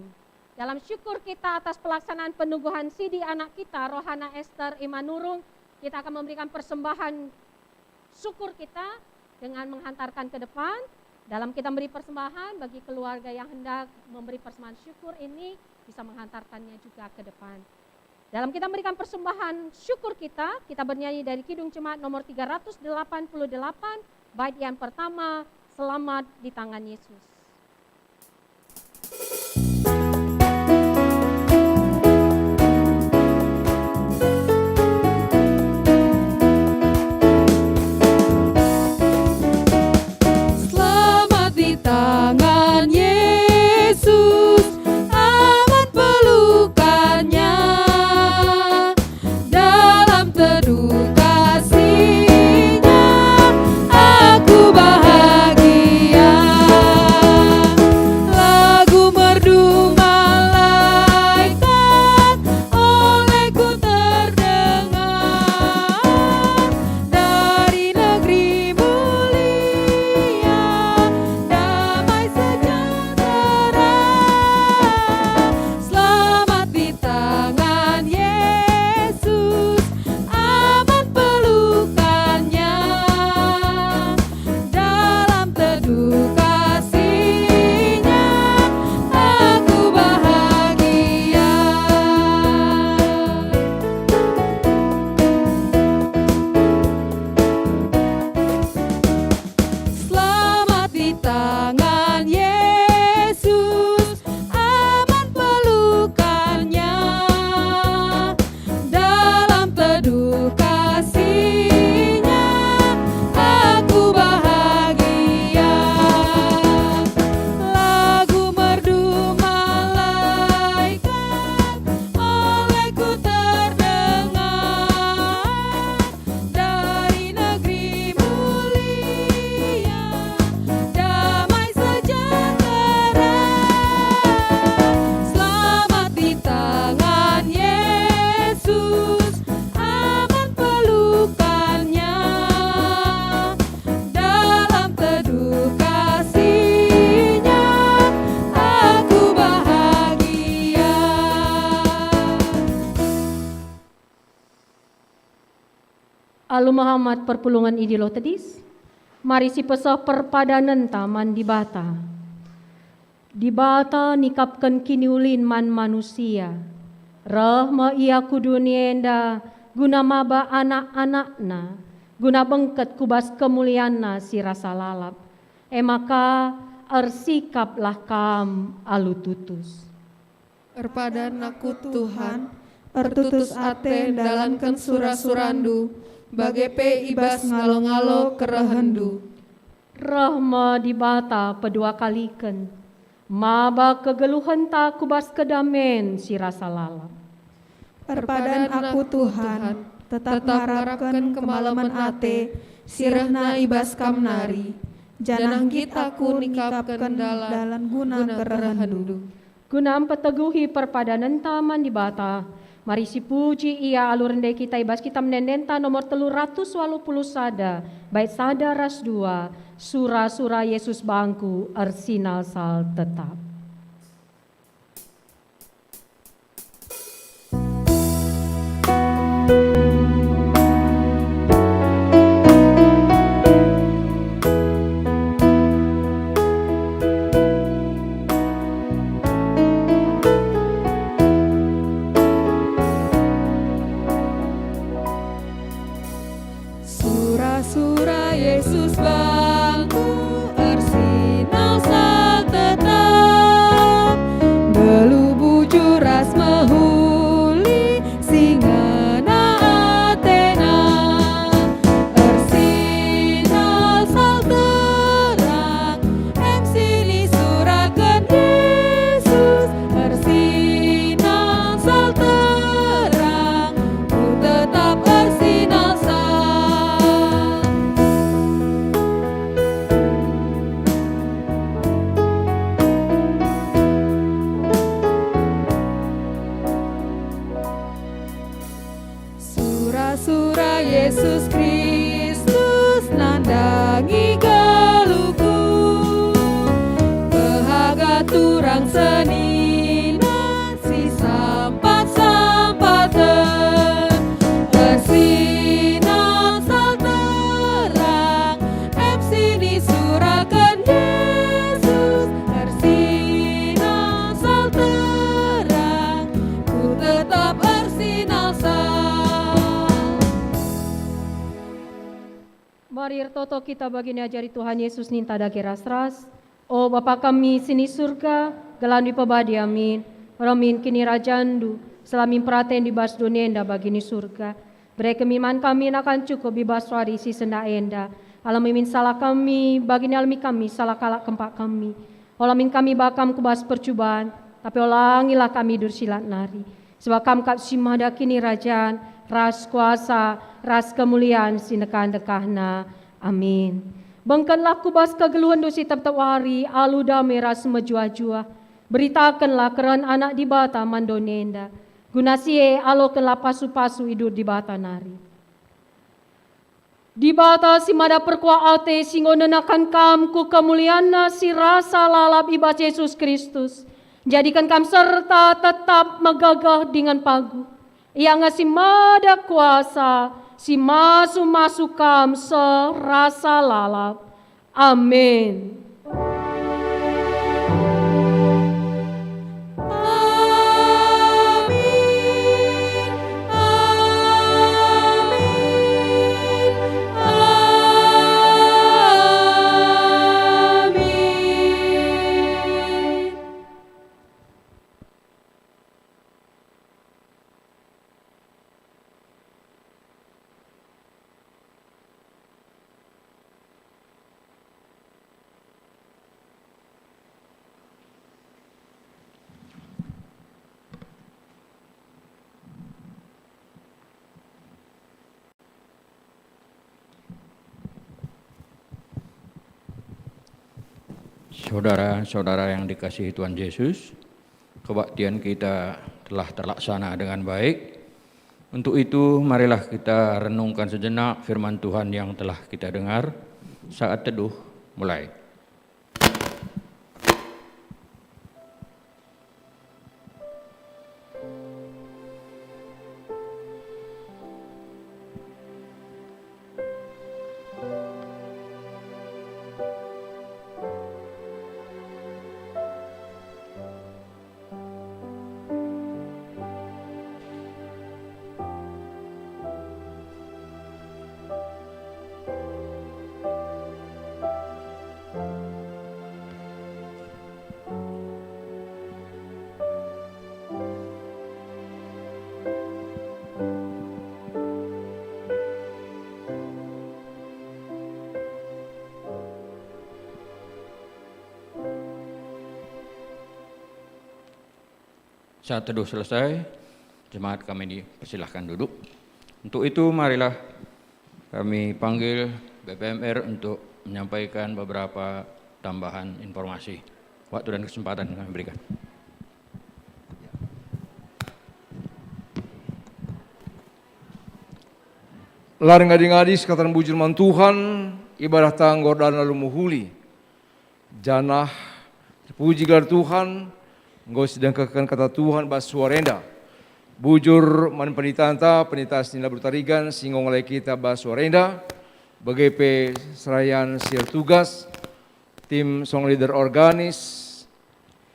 G: Dalam syukur kita atas pelaksanaan penubuhan Sidi anak kita, Rohana Esther Imanurung, kita akan memberikan persembahan syukur kita dengan menghantarkan ke depan. Dalam kita memberi persembahan, bagi keluarga yang hendak memberi persembahan syukur ini bisa menghantarkannya juga ke depan. Dalam kita memberikan persembahan syukur kita bernyanyi dari Kidung Jemaat nomor 388, bait yang pertama, Selamat di Tangan Yesus.
E: Selamat di tangan Yesus, aman pelukannya, dalam teduh kasih-Nya aku bahagia. Lagu merdu malaikat olehku terdengar, dari negeri mulia damai sejahtera. Selamat di tangan Yesus, aman pelukannya, dalam teduh kasih-Nya aku bahagia. Selamat di tangan Yesus, aman pelukannya, dalam teduh kasih-Nya aku bahagia. Lagu merdu malaikat olehku terdengar, dari negeri mulia damai sejahtera. Selamat di tangan Yesus, aman pelukannya, dalam teduh kasih-Nya aku bahagia.
F: Alu Muhammad perpulungan idilo tedis, mari si pesoh perpadanan taman di bata. Di bata nikapkan kini ulin man manusia, rahma ia kudunienda, guna maba anak-anakna, guna bengket kubas kemuliana si rasa lalap. Maka ersikaplah kam alu tutus.
E: Erpadan aku Tuhan, ertutus ate dalankan sura-surandu, bagai pe ibas ngalo-ngalo kerehendu.
F: Rahma di bata pedua kaliken, maba kegeluhan tak kubas kedamen si rasa lalap.
I: Perpadan aku Tuhan, tetap mengharapkan kemalaman ate, sirahna ibas kamnari, janah kita ku nikapkan dalam guna kerehendu.
F: Guna mempeteguhi perpadanan taman di bata,
G: Mari si puji ia alur rende kita ibas kita menendenta nomor 380 sada. Bait sada ras 2. Sura Yesus bangku arsinal sal tetap.
E: Sura Yesus bangku arsinal sal tetap, belu bujur ras mahuli singana Athena, arsinal sal terang em sini surakan Yesus, arsinal sal terang ku tetap arsinal sal. Sura Yesus Kristus nandangi galuku, bahaga turang senina si sampat-sampatan, arsinal sal terang em sini surakan Yesus, arsinal sal terang ku tetap arsinal sal.
G: Mari toto kita bagini ajari Tuhan Yesus ninta dage ras-ras. O Bapa kami sini surga, gelan di pebadi amin. Ramin kini rajandu, selamin praten di bas donenda bagini surga. Beri kemiman kami akan cukup bibas wari si senda enda. Alam mimin salah kami, bagini almi kami salah kalak kempak kami. Olamin kami bakam kubas percubaan, tapi olangilah kami dursilat nari. Sebab kam kap simada kini rajaan, ras kuasa, ras kemuliaan sinekan dekahna. Amin. Bengkanlah kubas kegeluhan dosi tetap wari, alu damai ras mejua-jua. Beritakanlah keran anak di bata mandonenda. Gunasie alokanlah pasu-pasu hidup di bata nari. Di bata si mada perkua ate singo nenakan kam ku kemuliaan si rasa lalap ibas Yesus Kristus. Jadikan kam serta tetap megagah dengan pagu. Ia ngasih mada kuasa si masu-masu kam serasa lalap. Amin.
C: Saudara-saudara yang dikasihi Tuhan Yesus, kebaktian kita telah terlaksana dengan baik. Untuk itu marilah kita renungkan sejenak firman Tuhan yang telah kita dengar. Saat teduh mulai. Saat teduh selesai, jemaat kami dipersilahkan duduk. Untuk itu marilah kami panggil BPMR untuk menyampaikan beberapa tambahan informasi. Waktu dan kesempatan kami berikan.
J: Larang ngadi-ngadi sekatan bujur man Tuhan, ibadah tanggor dan lalu muhuli. Janah puji gelar Tuhan, engkau sedang kekan kata Tuhan bas suarenda. Bujur man penitanta, penita sinila bertarigan, singong oleh kita bas suarenda. BGP serayan sir tugas, tim song leader organis,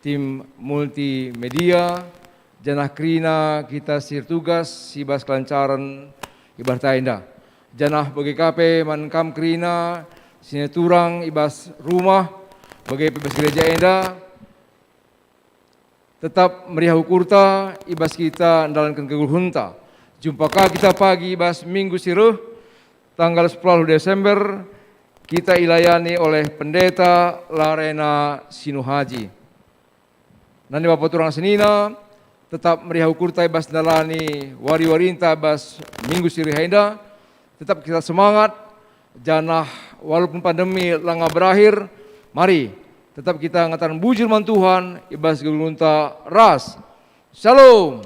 J: tim multimedia, janah krina kita sir tugas, sibas kelancaran ibadah tainda. Janah BGKP mankam krina, sineturang ibas rumah, BGP ibas gereja enda, tetap meriah ukurta, ibas kita andalankan kegulhunta. Jumpakah kita pagi ibas minggu siruh, tanggal 10 Desember, kita ilayani oleh Pendeta Larena Sinuhaji. Nanti Bapak Turang Senina, tetap meriah ukurta ibas dalani wari-warinta ibas minggu siruh henda, tetap kita semangat, janah walaupun pandemi langa berakhir, mari tetap kita ngatakan bujur man Tuhan, ibas gelunta ras. Shalom.